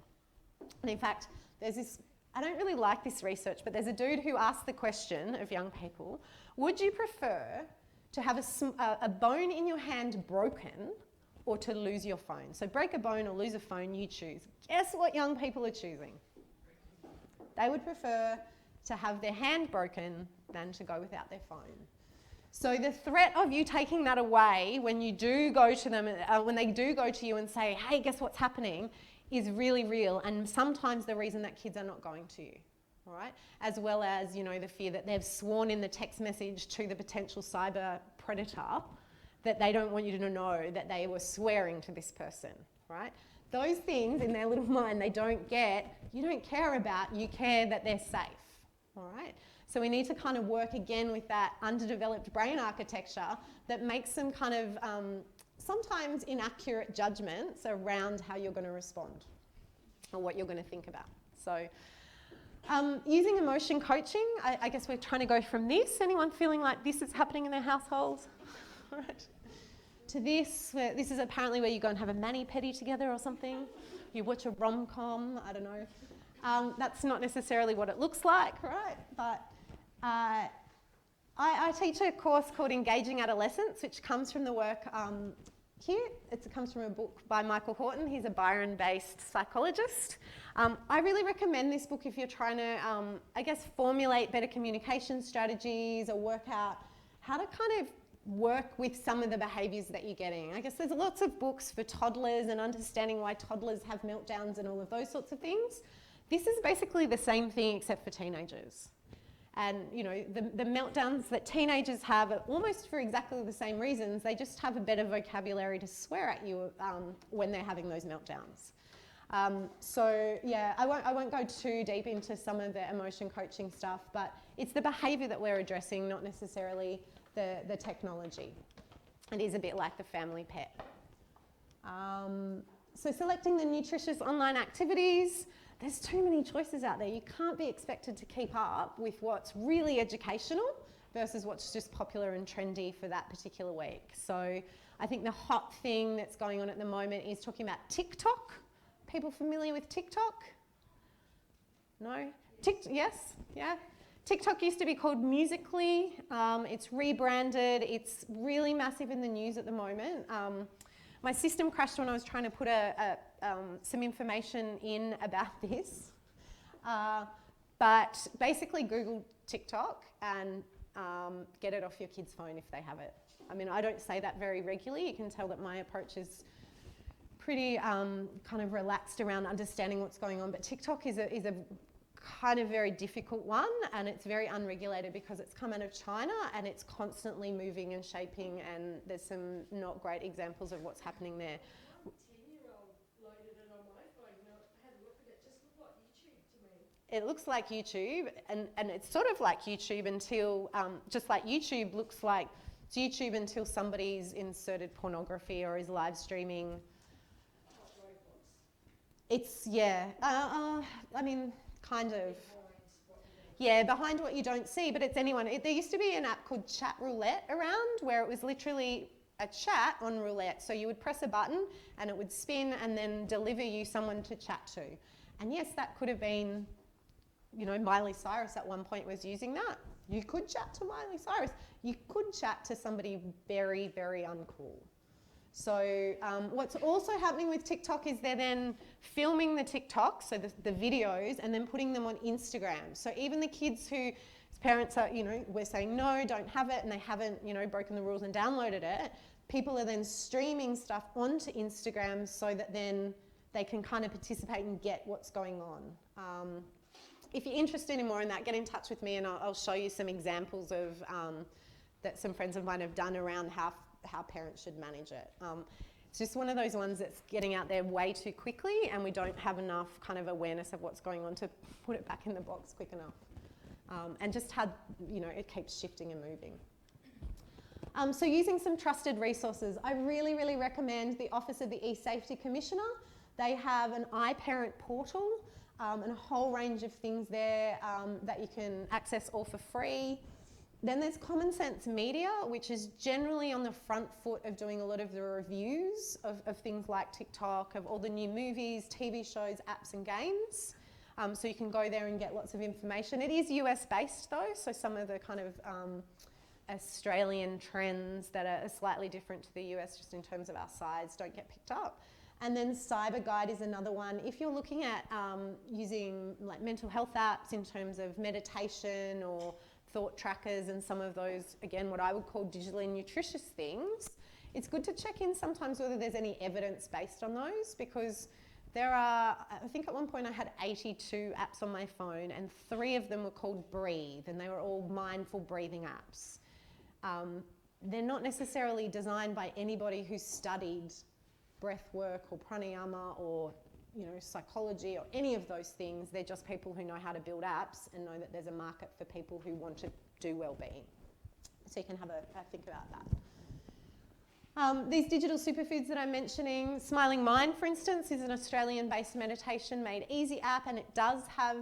And in fact, there's this, I don't really like this research, but there's a dude who asked the question of young people, would you prefer to have a bone in your hand broken or to lose your phone? So break a bone or lose a phone, you choose. Guess what young people are choosing? They would prefer to have their hand broken than to go without their phone. So the threat of you taking that away when you do go to them, when they do go to you and say, hey, guess what's happening, is really real, and sometimes the reason that kids are not going to you, all right? As well as, you know, the fear that they've sworn in the text message to the potential cyber predator that they don't want you to know that they were swearing to this person, right? Those things in their little mind they don't get, you don't care about, you care that they're safe, all right? So we need to kind of work again with that underdeveloped brain architecture that makes some kind of sometimes inaccurate judgments around how you're going to respond or what you're going to think about. So using emotion coaching, I guess we're trying to go from this. Anyone feeling like this is happening in their household? All right. To this, where this is apparently where you go and have a mani-pedi together or something. You watch a rom-com, I don't know. That's not necessarily what it looks like, right? But I teach a course called Engaging Adolescence, which comes from the work here. It comes from a book by Michael Horton. He's a Byron-based psychologist. I really recommend this book if you're trying to, I guess, formulate better communication strategies or work out how to kind of work with some of the behaviours that you're getting. I guess there's lots of books for toddlers and understanding why toddlers have meltdowns and all of those sorts of things. This is basically the same thing except for teenagers. And, you know, the meltdowns that teenagers have are almost for exactly the same reasons. They just have a better vocabulary to swear at you when they're having those meltdowns. So, yeah, I won't go too deep into some of the emotion coaching stuff, but it's the behaviour that we're addressing, not necessarily the technology. It is a bit like the family pet. So selecting the nutritious online activities. There's too many choices out there. You can't be expected to keep up with what's really educational versus what's just popular and trendy for that particular week. So I think the hot thing that's going on at the moment is talking about TikTok. People familiar with TikTok? No? Yes? Yeah? TikTok used to be called Musical.ly. It's rebranded. It's really massive in the news at the moment. My system crashed when I was trying to put some information in about this. But basically Google TikTok and get it off your kid's phone if they have it. I mean, I don't say that very regularly. You can tell that my approach is pretty kind of relaxed around understanding what's going on. But TikTok is a kind of very difficult one, and it's very unregulated because it's come out of China and it's constantly moving and shaping, and there's some not great examples of what's happening there. My 10-year-old loaded it on my phone and I had a look at it. Just looked like YouTube to me. It looks like YouTube, and it's sort of like YouTube until, just like YouTube looks like it's YouTube until somebody's inserted pornography or is live streaming. It's, yeah, I mean, kind of. Yeah, behind what you don't see, but it's anyone. There used to be an app called Chat Roulette around where it was literally a chat on roulette. So you would press a button and it would spin and then deliver you someone to chat to. And yes, that could have been, you know, Miley Cyrus at one point was using that. You could chat to Miley Cyrus. You could chat to somebody very, very uncool. So what's also happening with TikTok is they're then filming the TikToks, so the videos, and then putting them on Instagram. So even the kids whose parents are, you know, we're saying no, don't have it, and they haven't, you know, broken the rules and downloaded it, people are then streaming stuff onto Instagram so that then they can kind of participate and get what's going on. If you're interested in more in that, get in touch with me and I'll show you some examples of that some friends of mine have done around how parents should manage it. It's just one of those ones that's getting out there way too quickly and we don't have enough kind of awareness of what's going on to put it back in the box quick enough. And just how, you know, it keeps shifting and moving. So using some trusted resources, I really, really recommend the Office of the E-Safety Commissioner. They have an iParent portal and a whole range of things there that you can access all for free. Then there's Common Sense Media, which is generally on the front foot of doing a lot of the reviews of things like TikTok, of all the new movies, TV shows, apps and games. So you can go there and get lots of information. It is US based though, so some of the kind of Australian trends that are slightly different to the US just in terms of our size don't get picked up. And then Cyber Guide is another one. If you're looking at using like mental health apps in terms of meditation or thought trackers and some of those, again, what I would call digitally nutritious things, it's good to check in sometimes whether there's any evidence based on those, because there are, I think at one point I had 82 apps on my phone and 3 of them were called Breathe, and they were all mindful breathing apps. They're not necessarily designed by anybody who's studied breath work or pranayama or psychology or any of those things. They're just people who know how to build apps and know that there's a market for people who want to do well-being. So you can have a think about that. These digital superfoods that I'm mentioning, Smiling Mind, for instance, is an Australian-based meditation made easy app, and it does have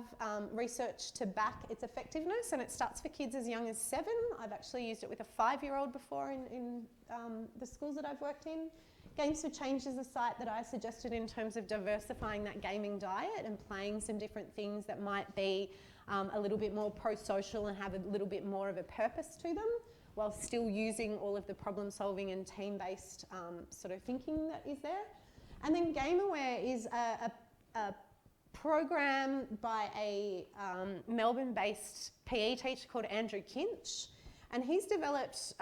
research to back its effectiveness, and it starts for kids as young as 7. I've actually used it with a 5-year-old before in the schools that I've worked in. Games for Change is a site that I suggested in terms of diversifying that gaming diet and playing some different things that might be a little bit more pro-social and have a little bit more of a purpose to them, while still using all of the problem solving and team-based sort of thinking that is there. And then Game Aware is a program by a Melbourne-based PE teacher called Andrew Kinch. And he's developed,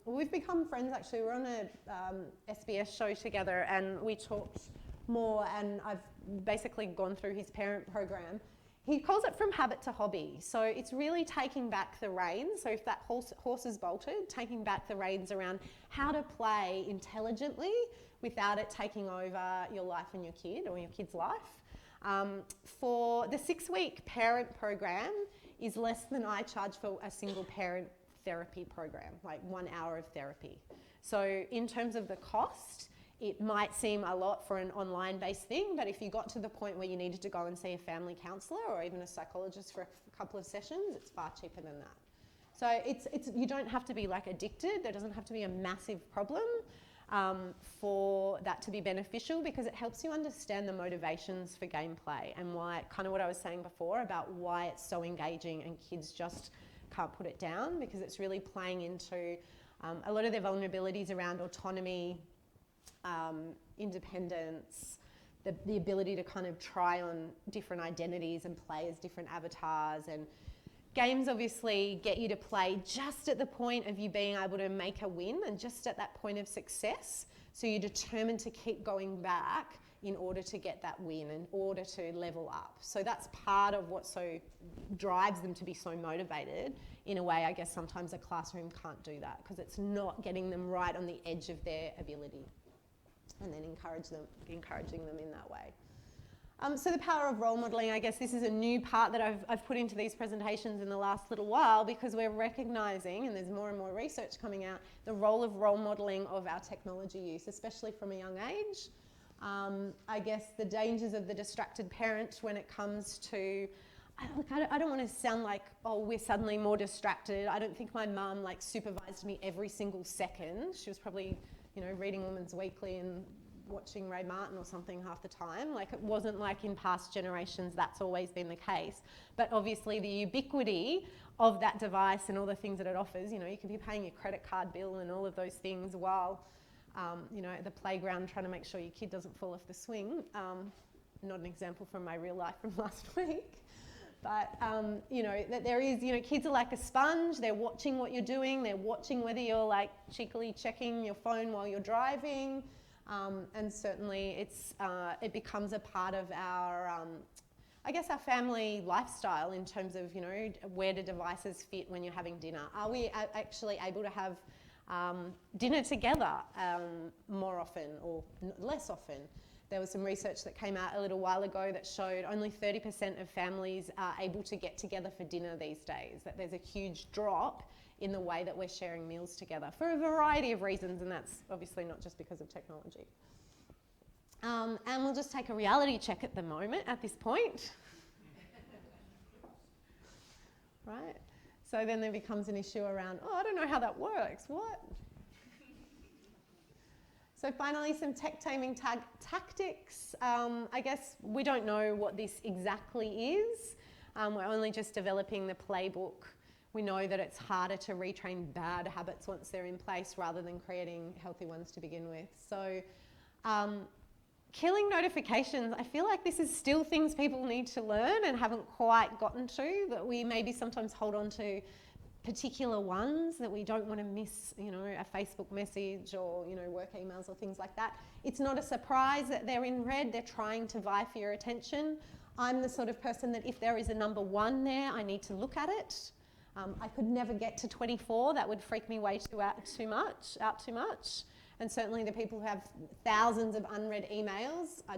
we've become friends actually, we're on a SBS show together and we talked more, and I've basically gone through his parent program. He calls it From Habit to Hobby. So it's really taking back the reins. So if that horse is bolted, taking back the reins around how to play intelligently without it taking over your life and your kid or your kid's life. For the 6-week parent program is less than I charge for a single parent therapy program, like 1 hour of therapy. So in terms of the cost, it might seem a lot for an online-based thing, but if you got to the point where you needed to go and see a family counsellor or even a psychologist for a couple of sessions, it's far cheaper than that. So it's you don't have to be like addicted. There doesn't have to be a massive problem for that to be beneficial, because it helps you understand the motivations for gameplay and why, kind of what I was saying before about why it's so engaging and kids just can't put it down, because it's really playing into a lot of their vulnerabilities around autonomy, independence, the ability to kind of try on different identities and play as different avatars. And games obviously get you to play just at the point of you being able to make a win and just at that point of success. So you're determined to keep going back in order to get that win, in order to level up. So that's part of what so drives them to be so motivated. In a way, I guess sometimes a classroom can't do that because it's not getting them right on the edge of their ability, and then encouraging them in that way. So the power of role modelling, I guess this is a new part that I've put into these presentations in the last little while, because we're recognising, and there's more and more research coming out, the role of role modelling of our technology use, especially from a young age. I guess the dangers of the distracted parent when it comes to, I don't want to sound like, oh, we're suddenly more distracted. I don't think my mum like supervised me every single second. She was probably, reading Women's Weekly and watching Ray Martin or something half the time. Like, it wasn't like in past generations that's always been the case. But obviously the ubiquity of that device and all the things that it offers, you can be paying your credit card bill and all of those things while at the playground trying to make sure your kid doesn't fall off the swing. Not an example from my real life from last week. But, that there is, kids are like a sponge. They're watching what you're doing. They're watching whether you're like cheekily checking your phone while you're driving. And certainly it becomes a part of our, our family lifestyle in terms of, where do devices fit when you're having dinner? Are we actually able to have dinner together more often or less often? There was some research that came out a little while ago that showed only 30% of families are able to get together for dinner these days, that there's a huge drop in the way that we're sharing meals together for a variety of reasons, and that's obviously not just because of technology. And we'll just take a reality check at the moment, at this point. Right. So then there becomes an issue around, oh, I don't know how that works. What? So finally, some tech taming tactics. I guess we don't know what this exactly is. We're only just developing the playbook. We know that it's harder to retrain bad habits once they're in place rather than creating healthy ones to begin with. So killing notifications, I feel like this is still things people need to learn and haven't quite gotten to, that we maybe sometimes hold on to particular ones that we don't want to miss, you know, a Facebook message or, you know, work emails or things like that. It's not a surprise that they're in red. They're trying to vie for your attention. I'm the sort of person that if there is a number 1 there, I need to look at it. I could never get to 24. That would freak me way too much. And certainly the people who have thousands of unread emails, I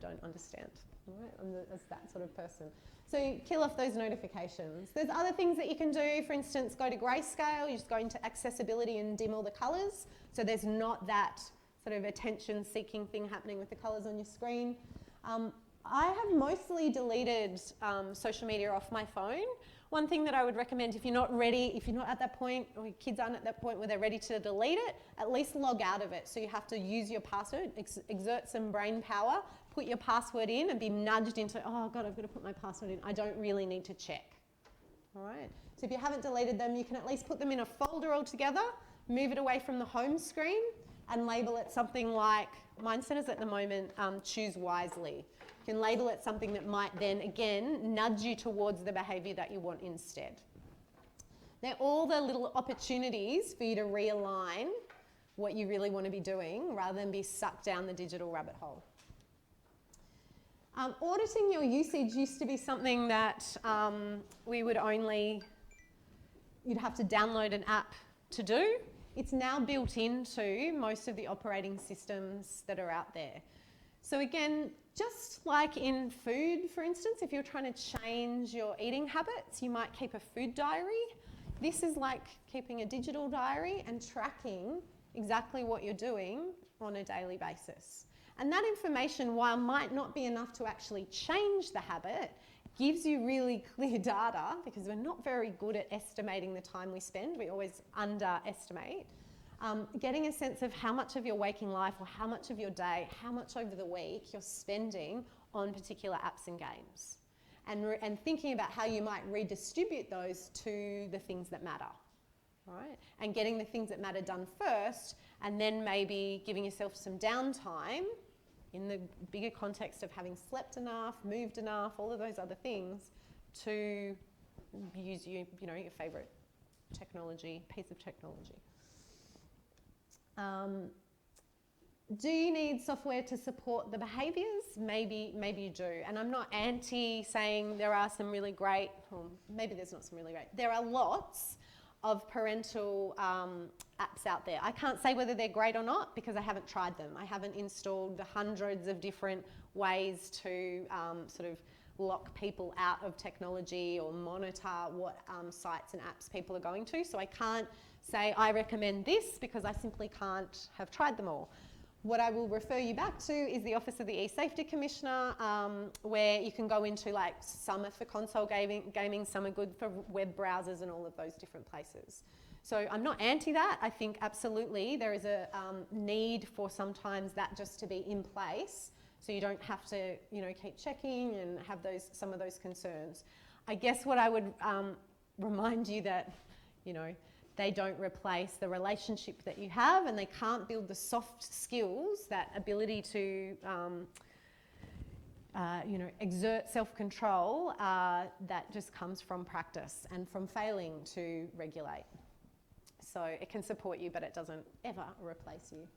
don't understand. Right? I'm that sort of person. So kill off those notifications. There's other things that you can do. For instance, go to grayscale. You just go into accessibility and dim all the colours. So there's not that sort of attention-seeking thing happening with the colours on your screen. I have mostly deleted social media off my phone. One thing that I would recommend, if you're not ready, if you're not at that point, or your kids aren't at that point where they're ready to delete it, at least log out of it. So you have to use your password, exert some brain power, put your password in and be nudged into, oh God, I've got to put my password in. I don't really need to check. All right. So if you haven't deleted them, you can at least put them in a folder altogether, move it away from the home screen and label it something like, mine says at the moment, choose wisely. You can label it something that might then, again, nudge you towards the behaviour that you want instead. They're all the little opportunities for you to realign what you really want to be doing rather than be sucked down the digital rabbit hole. Auditing your usage used to be something that you'd have to download an app to do. It's now built into most of the operating systems that are out there. So again, just like in food, for instance, if you're trying to change your eating habits, you might keep a food diary. This is like keeping a digital diary and tracking exactly what you're doing on a daily basis. And that information, while might not be enough to actually change the habit, gives you really clear data, because we're not very good at estimating the time we spend. We always underestimate. Getting a sense of how much of your waking life or how much of your day, how much over the week you're spending on particular apps and games. And thinking about how you might redistribute those to the things that matter. Right? And getting the things that matter done first, and then maybe giving yourself some downtime in the bigger context of having slept enough, moved enough, all of those other things to use your favourite piece of technology. Do you need software to support the behaviours? Maybe you do. And I'm not anti saying there are some really great, or maybe there's not some really great. There are lots of parental apps out there. I can't say whether they're great or not because I haven't tried them. I haven't installed the hundreds of different ways to sort of lock people out of technology or monitor what sites and apps people are going to. So I can't say I recommend this because I simply can't have tried them all. What I will refer you back to is the Office of the E-Safety Commissioner, where you can go into, like, some are for console gaming, some are good for web browsers and all of those different places. So I'm not anti that. I think absolutely there is a need for sometimes that just to be in place so you don't have to, keep checking and have some of those concerns. I guess what I would remind you that, they don't replace the relationship that you have, and they can't build the soft skills, that ability to, exert self-control that just comes from practice and from failing to regulate. So it can support you, but it doesn't ever replace you.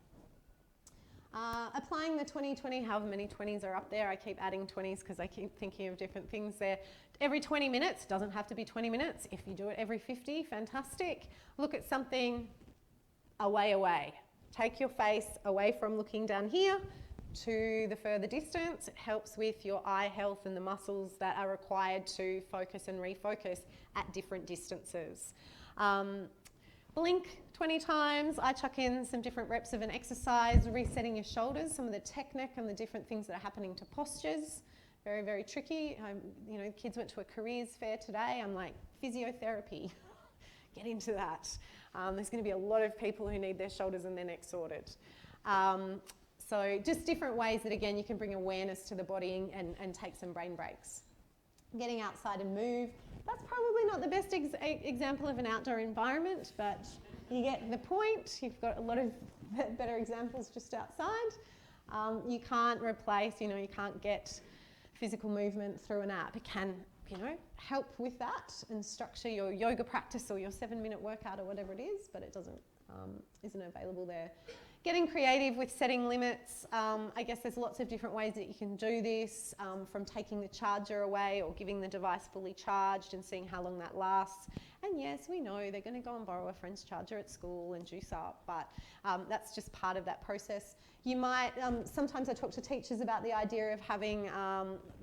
Applying the 20-20, however many 20s are up there. I keep adding 20s because I keep thinking of different things there. Every 20 minutes, doesn't have to be 20 minutes. If you do it every 50, fantastic. Look at something away. Take your face away from looking down here to the further distance. It helps with your eye health and the muscles that are required to focus and refocus at different distances. Blink 20 times. I chuck in some different reps of an exercise, resetting your shoulders, some of the technique and the different things that are happening to postures very, very tricky. You know, kids went to a careers fair today. I'm like, physiotherapy, get into that. There's going to be a lot of people who need their shoulders and their necks sorted. So just different ways that, again, you can bring awareness to the body and take some brain breaks. Getting outside and move. That's probably not the best example of an outdoor environment, but you get the point. You've got a lot of better examples just outside. You can't replace, you know, you can't get physical movement through an app. It can, you know, help with that and structure your yoga practice or your 7-minute workout or whatever it is, but it isn't available there. Getting creative with setting limits. I guess there's lots of different ways that you can do this, from taking the charger away or giving the device fully charged and seeing how long that lasts. And yes, we know they're going to go and borrow a friend's charger at school and juice up, but that's just part of that process. You might, sometimes I talk to teachers about the idea of having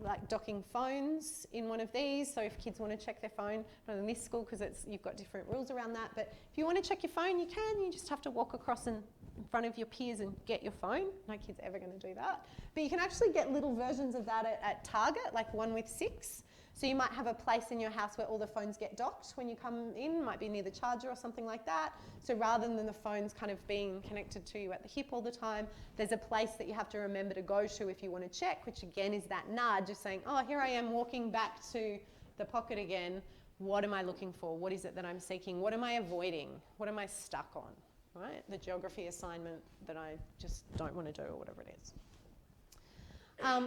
like docking phones in one of these. So if kids want to check their phone, not in this school because you've got different rules around that, but if you want to check your phone, you can. You just have to walk across in front of your peers and get your phone. No kid's ever going to do that. But you can actually get little versions of that at Target, like one with 6. So you might have a place in your house where all the phones get docked when you come in, might be near the charger or something like that. So rather than the phones kind of being connected to you at the hip all the time, there's a place that you have to remember to go to if you want to check, which again is that nudge of saying, oh, here I am walking back to the pocket again. What am I looking for? What is it that I'm seeking? What am I avoiding? What am I stuck on? Right? The geography assignment that I just don't want to do or whatever it is.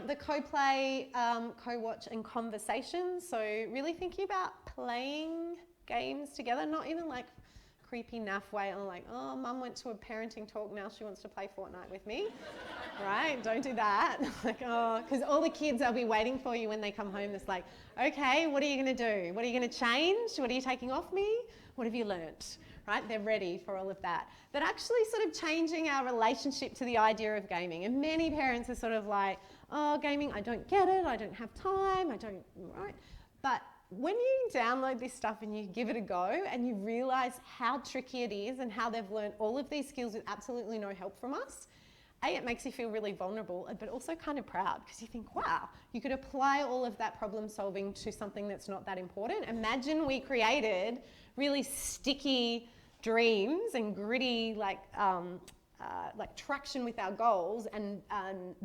The co-play, co-watch and conversation. So really thinking about playing games together, not even like creepy naff way or like, oh, mum went to a parenting talk, now she wants to play Fortnite with me. Right? Don't do that. Like, oh, because all the kids will be waiting for you when they come home. It's like, okay, what are you going to do? What are you going to change? What are you taking off me? What have you learnt? Right? They're ready for all of that. But actually sort of changing our relationship to the idea of gaming. And many parents are sort of like, oh, gaming, I don't get it, I don't have time, right? But when you download this stuff and you give it a go and you realise how tricky it is and how they've learned all of these skills with absolutely no help from us, it makes you feel really vulnerable, but also kind of proud because you think, wow, you could apply all of that problem solving to something that's not that important. Imagine we created really sticky dreams and gritty like traction with our goals and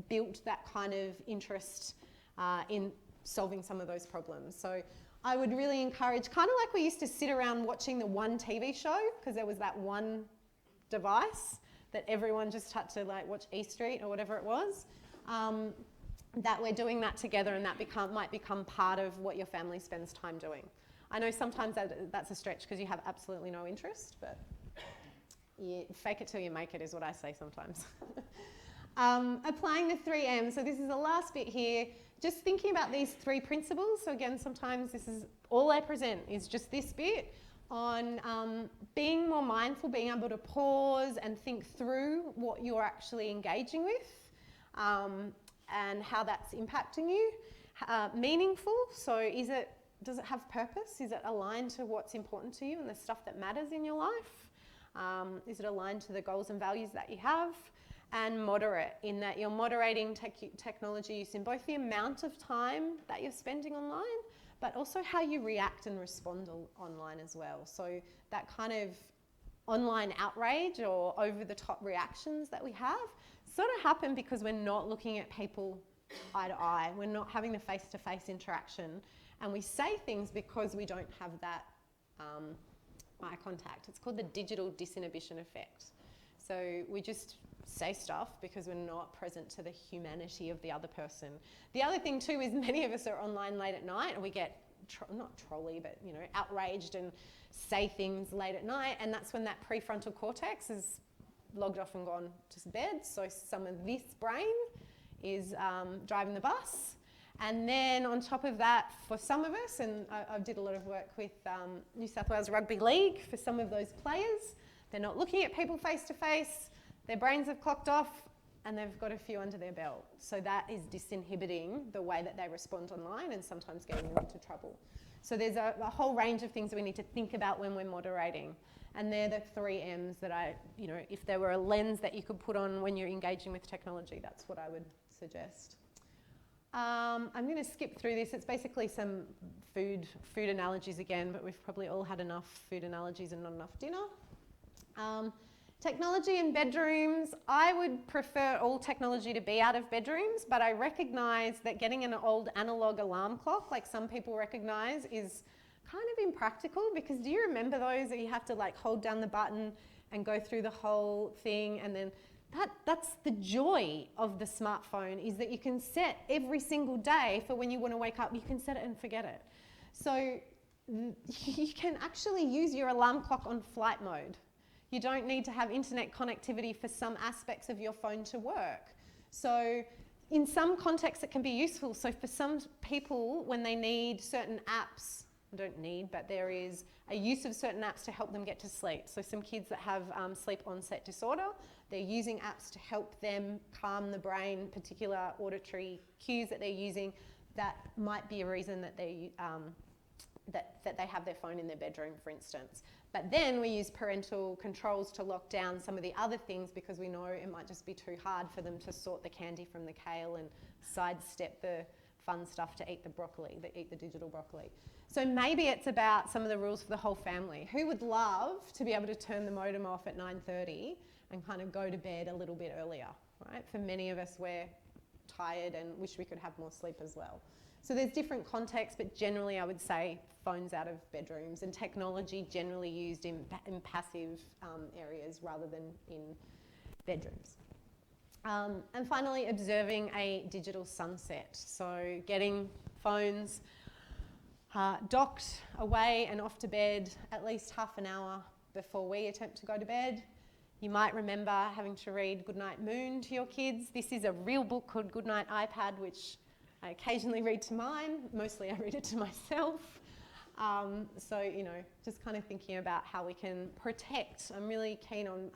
built that kind of interest in solving some of those problems. So I would really encourage, kind of like we used to sit around watching the one TV show because there was that one device that everyone just had to like watch E Street or whatever it was, that we're doing that together and that might become part of what your family spends time doing. I know sometimes that's a stretch because you have absolutely no interest, but fake it till you make it is what I say sometimes. Applying the 3 M's. So this is the last bit here. Just thinking about these 3 principles. So again, sometimes this is all I present is just this bit on being more mindful, being able to pause and think through what you're actually engaging with and how that's impacting you. Meaningful. So does it have purpose? Is it aligned to what's important to you and the stuff that matters in your life? Is it aligned to the goals and values that you have? And moderate, in that you're moderating technology use in both the amount of time that you're spending online, but also how you react and respond online as well. So that kind of online outrage or over-the-top reactions that we have sort of happen because we're not looking at people eye to eye. We're not having the face-to-face interaction. And we say things because we don't have that eye contact. It's called the digital disinhibition effect. So we just say stuff because we're not present to the humanity of the other person. The other thing too is many of us are online late at night and we get, not trolly, but outraged and say things late at night, and that's when that prefrontal cortex is logged off and gone to bed. So some of this brain is driving the bus. And then on top of that, for some of us, and I did a lot of work with New South Wales Rugby League, for some of those players, they're not looking at people face to face, their brains have clocked off, and they've got a few under their belt. So that is disinhibiting the way that they respond online and sometimes getting them into trouble. So there's a whole range of things that we need to think about when we're moderating. And they're the 3 M's that if there were a lens that you could put on when you're engaging with technology, that's what I would suggest. I'm going to skip through this. It's basically some food analogies again, but we've probably all had enough food analogies and not enough dinner. Technology in bedrooms. I would prefer all technology to be out of bedrooms, but I recognise that getting an old analogue alarm clock, like some people recognise, is kind of impractical, because do you remember those that you have to like hold down the button and go through the whole thing, and then that's the joy of the smartphone, is that you can set every single day for when you want to wake up, you can set it and forget it. So you can actually use your alarm clock on flight mode. You don't need to have internet connectivity for some aspects of your phone to work. So in some contexts it can be useful. So for some people, when they need certain apps, don't need, but there is a use of certain apps to help them get to sleep. So some kids that have sleep onset disorder, they're using apps to help them calm the brain, particular auditory cues that they're using. That might be a reason that they that they have their phone in their bedroom, for instance. But then we use parental controls to lock down some of the other things, because we know it might just be too hard for them to sort the candy from the kale and sidestep the fun stuff to eat the broccoli, eat the digital broccoli. So maybe it's about some of the rules for the whole family. Who would love to be able to turn the modem off at 9:30 and kind of go to bed a little bit earlier, right? For many of us, we're tired and wish we could have more sleep as well. So there's different contexts, but generally I would say phones out of bedrooms, and technology generally used in passive areas rather than in bedrooms. And finally, observing a digital sunset. So getting phones docked away and off to bed at least half an hour before we attempt to go to bed. You might remember having to read Goodnight Moon to your kids. This is a real book called Goodnight iPad, which I occasionally read to mine. Mostly I read it to myself. So, you know, just kind of thinking about how we can protect. I'm really keen on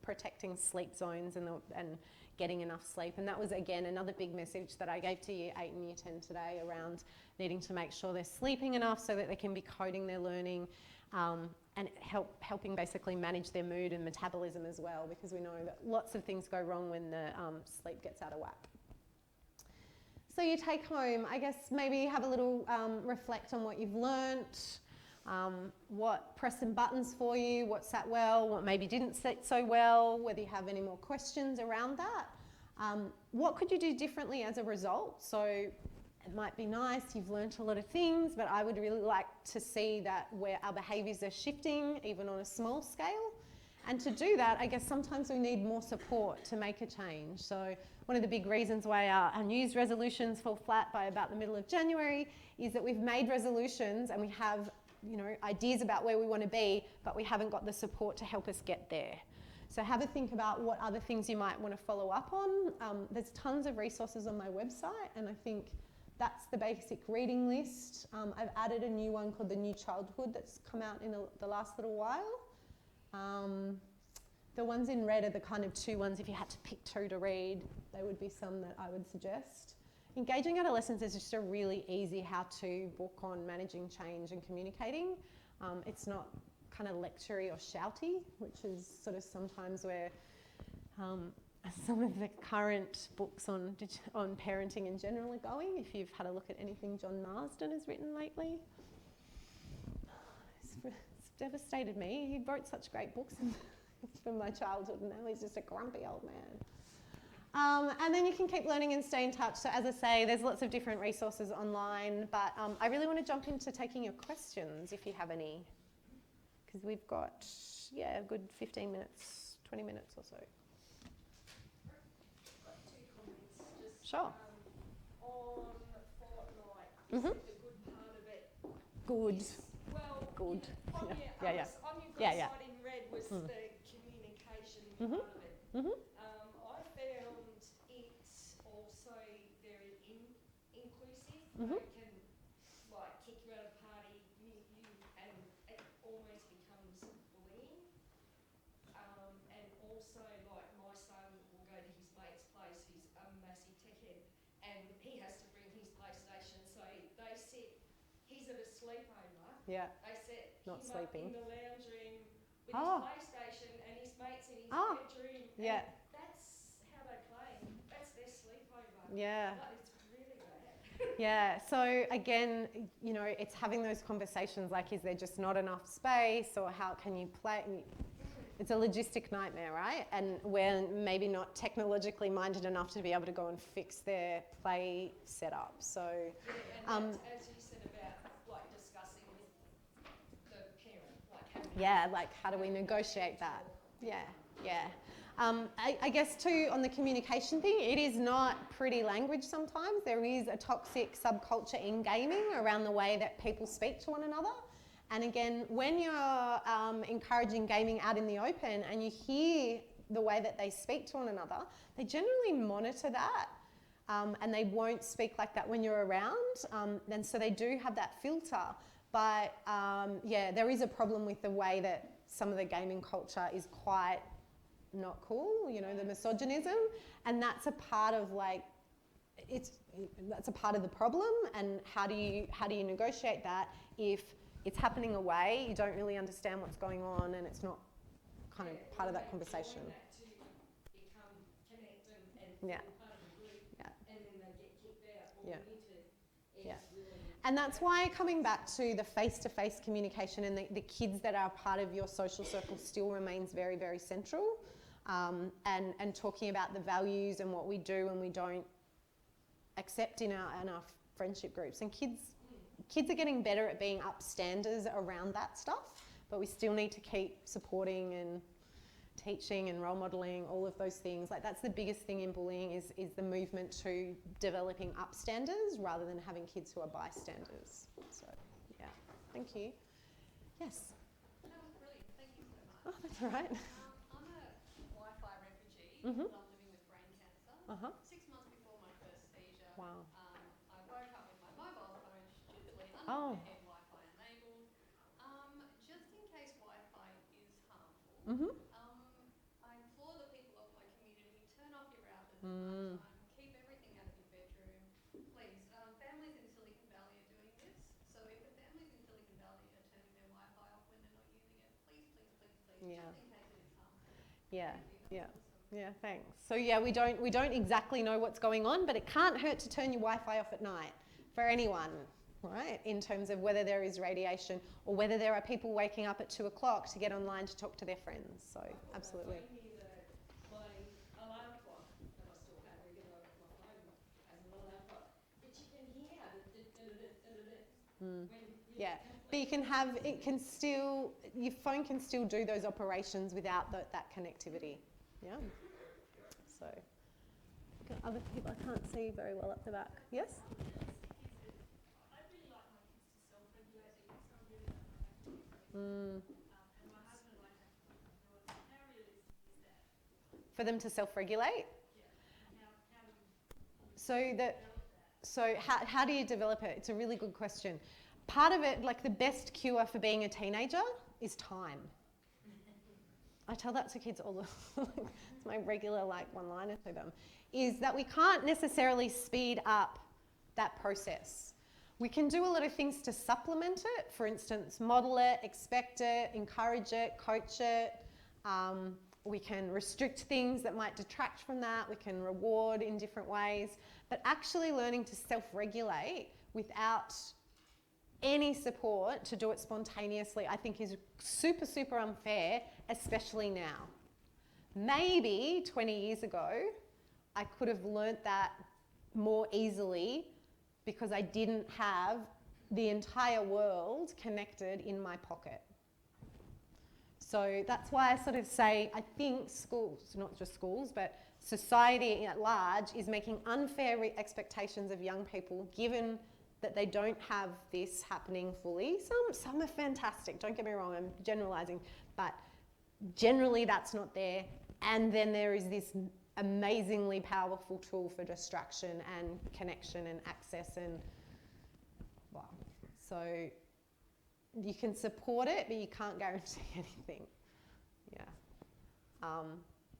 protecting sleep zones and getting enough sleep. And that was, again, another big message that I gave to Year 8 and Year 10 today, around needing to make sure they're sleeping enough so that they can be coding their learning, and helping basically manage their mood and metabolism as well, because we know that lots of things go wrong when the sleep gets out of whack. So you take home, I guess maybe have a little reflect on what you've learnt, what pressed some buttons for you, what sat well, what maybe didn't sit so well, whether you have any more questions around that. What could you do differently as a result? So it might be nice, you've learnt a lot of things, but I would really like to see that where our behaviours are shifting, even on a small scale. And to do that, I guess sometimes we need more support to make a change. So one of the big reasons why our New Year's resolutions fall flat by about the middle of January is that we've made resolutions and we have, you know, ideas about where we want to be, but we haven't got the support to help us get there. So have a think about what other things you might want to follow up on. There's tons of resources on my website, and I think that's the basic reading list. I've added a new one called The New Childhood that's come out in the last little while. The ones in red are the kind of two ones, if you had to pick two to read, they would be some that I would suggest. Engaging Adolescents is just a really easy how-to book on managing change and communicating. It's not kind of lectury or shouty, which is sort of sometimes where some of the current books on parenting in general are going. If you've had a look at anything John Marsden has written lately, it's devastated me. He wrote such great books from my childhood, and now he's just a grumpy old man. And then you can keep learning and stay in touch. So as I say, there's lots of different resources online, but I really want to jump into taking your questions if you have any, because we've got, a good 15 minutes, 20 minutes or so. I've got two comments. Just, Sure. On Fortnite, you said the good part of it. Good. Well, Good. On Yeah. your, Yeah. on your good Yeah. side in red was the communication Mhm. part of it. Mhm. I found it's also very inclusive. Mhm. It can kick you out of a party, and it almost becomes bullying. And also my son will go to his mate's place, who's a massive tech head, and he has to bring his PlayStation. So they sit. He's at a sleepover. Yeah. They set Not him sleeping. up in the lounge room with Oh. his PlayStation, and his mates in his Oh. bedroom. Yeah. And that's how they play. That's their sleepover. Yeah. But it's really bad. Yeah, so again, you know, it's having those conversations like, is there just not enough space, or how can you play? It's a logistic nightmare, right? And we're maybe not technologically minded enough to be able to go and fix their play setup. So, Yeah, and as you said about like discussing with the parent, like having yeah, like how do we negotiate that? Yeah, yeah. I guess too, on the communication thing, it is not pretty language sometimes. There is a toxic subculture in gaming around the way that people speak to one another. And again, when you're encouraging gaming out in the open and you hear the way that they speak to one another, they generally monitor that. And they won't speak like that when you're around. And so they do have that filter. But yeah, there is a problem with the way that some of the gaming culture is quite not cool, you know, the misogynism. And that's a part of like, that's a part of the problem. And how do you negotiate that if it's happening away, you don't really understand what's going on, and it's not kind of part of that conversation. That to become connected and Yeah. part of the group, Yeah. and then they get kicked out or Yeah. muted. Yeah. Really And that's why coming back to the face-to-face communication and the kids that are part of your social circle still remains very, very central. And talking about the values and what we do and we don't accept in our friendship groups. And kids are getting better at being upstanders around that stuff, but we still need to keep supporting and teaching and role modelling, all of those things. Like, that's the biggest thing in bullying is the movement to developing upstanders rather than having kids who are bystanders. So, yeah. Thank you. Yes? That was brilliant. Thank you so much. Oh, that's all right. I'm a Wi-Fi refugee, Mhm. but I'm living with brain cancer. Uh-huh. 6 months before my first seizure, Wow. I woke up with my mobile phone stupidly Oh. under my head, Wi-Fi enabled. Just in case Wi-Fi is harmful, Mm-hmm. I implore the people of my community, turn off your routers at Mm. night time, keep everything out of your bedroom, please. Families in Silicon Valley are doing this, so if the families in Silicon Valley are turning their Wi-Fi off when they're not using it, please, please, please, please, Yeah. just in case it is harmful. Yeah. Thank you. Yeah. That's awesome. Yeah, thanks. So yeah, we don't exactly know what's going on, but it can't hurt to turn your Wi-Fi off at night for anyone, right? In terms of whether there is radiation or whether there are people waking up at 2 o'clock to get online to talk to their friends. So absolutely. I hear my alarm clock that I still have regular on my phone has an alarm clock, but you can hear the when Yeah, but you can have, it can still, your phone can still do those operations without that connectivity. Yeah. So, got other people, I can't see very well up the back. Yes? I really like my kids to self-regulate their use. I really don't like having to be free. Mm. And my husband and I have to put them through it. How realistic is that? For them to self-regulate? Yeah. And how do you So that, develop that? so how do you develop it? It's a really good question. Part of it, like the best cure for being a teenager is time. I tell that to kids all the it's my regular like one-liner to them, is that we can't necessarily speed up that process. We can do a lot of things to supplement it. For instance, model it, expect it, encourage it, coach it. We can restrict things that might detract from that. We can reward in different ways. But actually learning to self-regulate without any support to do it spontaneously, I think is super, super unfair, especially now. Maybe 20 years ago, I could have learnt that more easily because I didn't have the entire world connected in my pocket. So that's why I sort of say, I think schools, not just schools, but society at large is making unfair expectations of young people given that they don't have this happening fully. Some are fantastic, don't get me wrong, I'm generalising, but generally that's not there. And then there is this amazingly powerful tool for distraction and connection and access and, wow. So you can support it, but you can't guarantee anything. Yeah.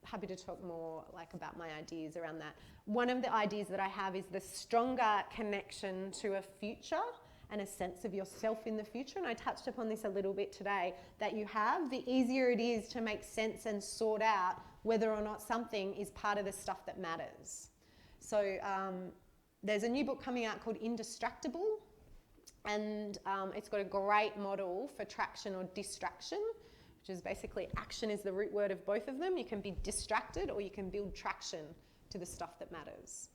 Happy to talk more like about my ideas around that. One of the ideas that I have is the stronger connection to a future and a sense of yourself in the future. And I touched upon this a little bit today, that you have, the easier it is to make sense and sort out whether or not something is part of the stuff that matters. So There's a new book coming out called Indistractable, and it's got a great model for traction or distraction, which is basically action is the root word of both of them. You can be distracted or you can build traction to the stuff that matters.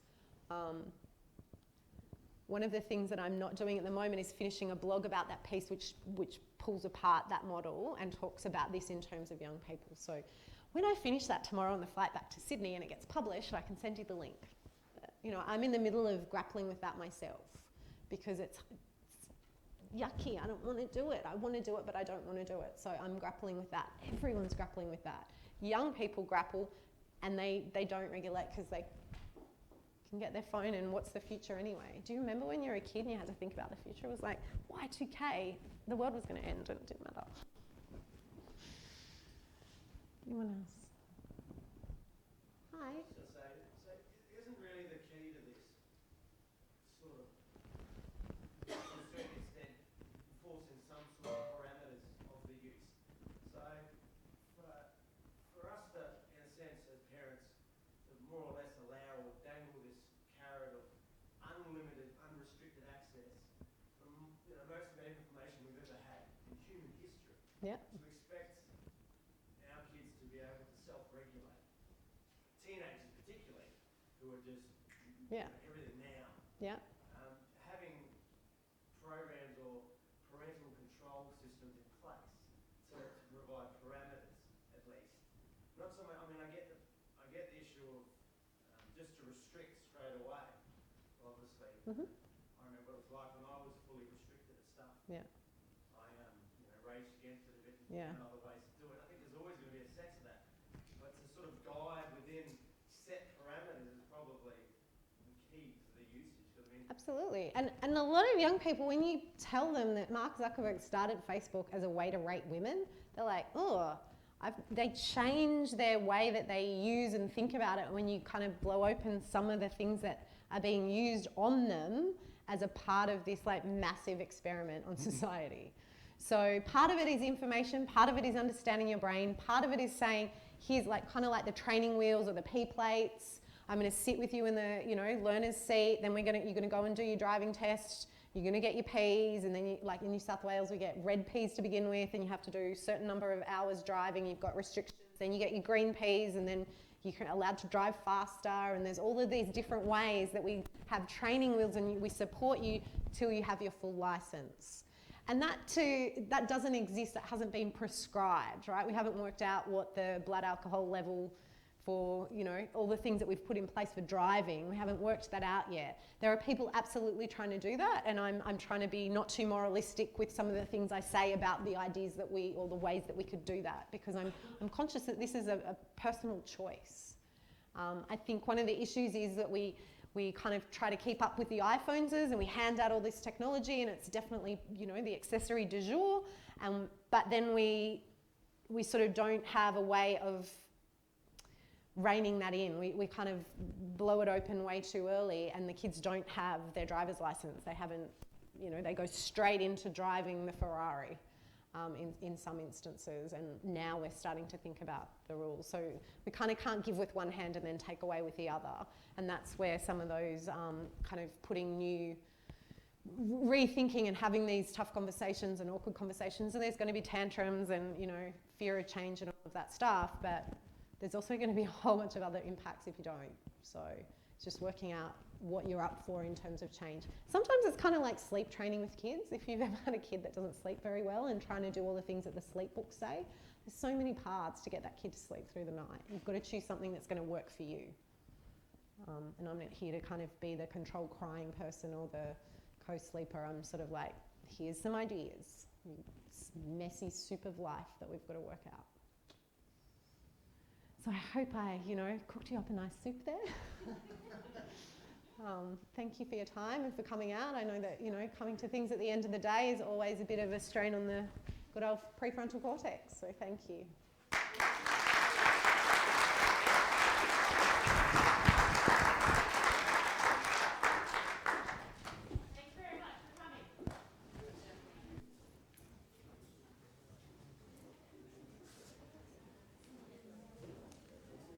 One of the things that I'm not doing at the moment is finishing a blog about that piece which pulls apart that model and talks about this in terms of young people. So when I finish that tomorrow on the flight back to Sydney and it gets published, I can send you the link. You know, I'm in the middle of grappling with that myself because it's yucky. I don't want to do it. I want to do it, but I don't want to do it. So I'm grappling with that. Everyone's grappling with that. Young people grapple and they don't regulate because they can get their phone and what's the future anyway? Do you remember when you were a kid and you had to think about the future? It was like, Y2K, the world was going to end and it didn't matter. Anyone else? Hi. So isn't really the key to this sort of, to a certain extent, enforcing some sort of parameters of the use? So for us to, in a sense, as parents, to more or less allow or dangle this carrot of unlimited, unrestricted access from most of the information we've ever had in human history. Yeah. To expect our kids to be able to self-regulate. Teenagers particularly, who are just everything now. Yeah. Having programs or parental control systems in place to provide parameters, at least. Not so much. I mean, I get the issue of just to restrict straight away. Obviously, I remember what it was like when I was fully restricted at stuff. Yeah. I raged against it a bit. Yeah. And other ways to do it. I think there's always going to be a sense of that, but to sort of guide within set parameters is probably the key to the usage. I mean, Absolutely. And a lot of young people, when you tell them that Mark Zuckerberg started Facebook as a way to rate women, they're like, oh, they change their way that they use and think about it when you kind of blow open some of the things that are being used on them as a part of this like massive experiment on society. So part of it is information, part of it is understanding your brain, part of it is saying, here's like kind of like the training wheels or the P plates. I'm going to sit with you in the learner's seat. Then you're going to go and do your driving test. You're going to get your Ps, and then like in New South Wales we get red Ps to begin with, and you have to do a certain number of hours driving. You've got restrictions. Then you get your green Ps, and then you're allowed to drive faster. And there's all of these different ways that we have training wheels, and we support you till you have your full license. And that doesn't exist. That hasn't been prescribed, right? We haven't worked out what the blood alcohol level for, all the things that we've put in place for driving. We haven't worked that out yet. There are people absolutely trying to do that, and I'm trying to be not too moralistic with some of the things I say about the ideas that or the ways that we could do that, because I'm conscious that this is a personal choice. I think one of the issues is that we kind of try to keep up with the iPhones and we hand out all this technology, and it's definitely, the accessory du jour. But then we sort of don't have a way of reining that in. We kind of blow it open way too early, and the kids don't have their driver's license. They haven't, they go straight into driving the Ferrari in some instances, and now we're starting to think about the rules. So we kind of can't give with one hand and then take away with the other, and that's where some of those kind of putting new rethinking and having these tough conversations and awkward conversations, and there's going to be tantrums and fear of change and all of that stuff, but there's also going to be a whole bunch of other impacts if you don't. So it's just working out what you're up for in terms of change. Sometimes it's kind of like sleep training with kids. If you've ever had a kid that doesn't sleep very well and trying to do all the things that the sleep books say, there's so many paths to get that kid to sleep through the night. You've got to choose something that's going to work for you. And I'm not here to kind of be the control crying person or the co-sleeper. I'm sort of like, here's some ideas. It's messy soup of life that we've got to work out. So I hope I, cooked you up a nice soup there. Thank you for your time and for coming out. I know that, coming to things at the end of the day is always a bit of a strain on the good old prefrontal cortex. So thank you.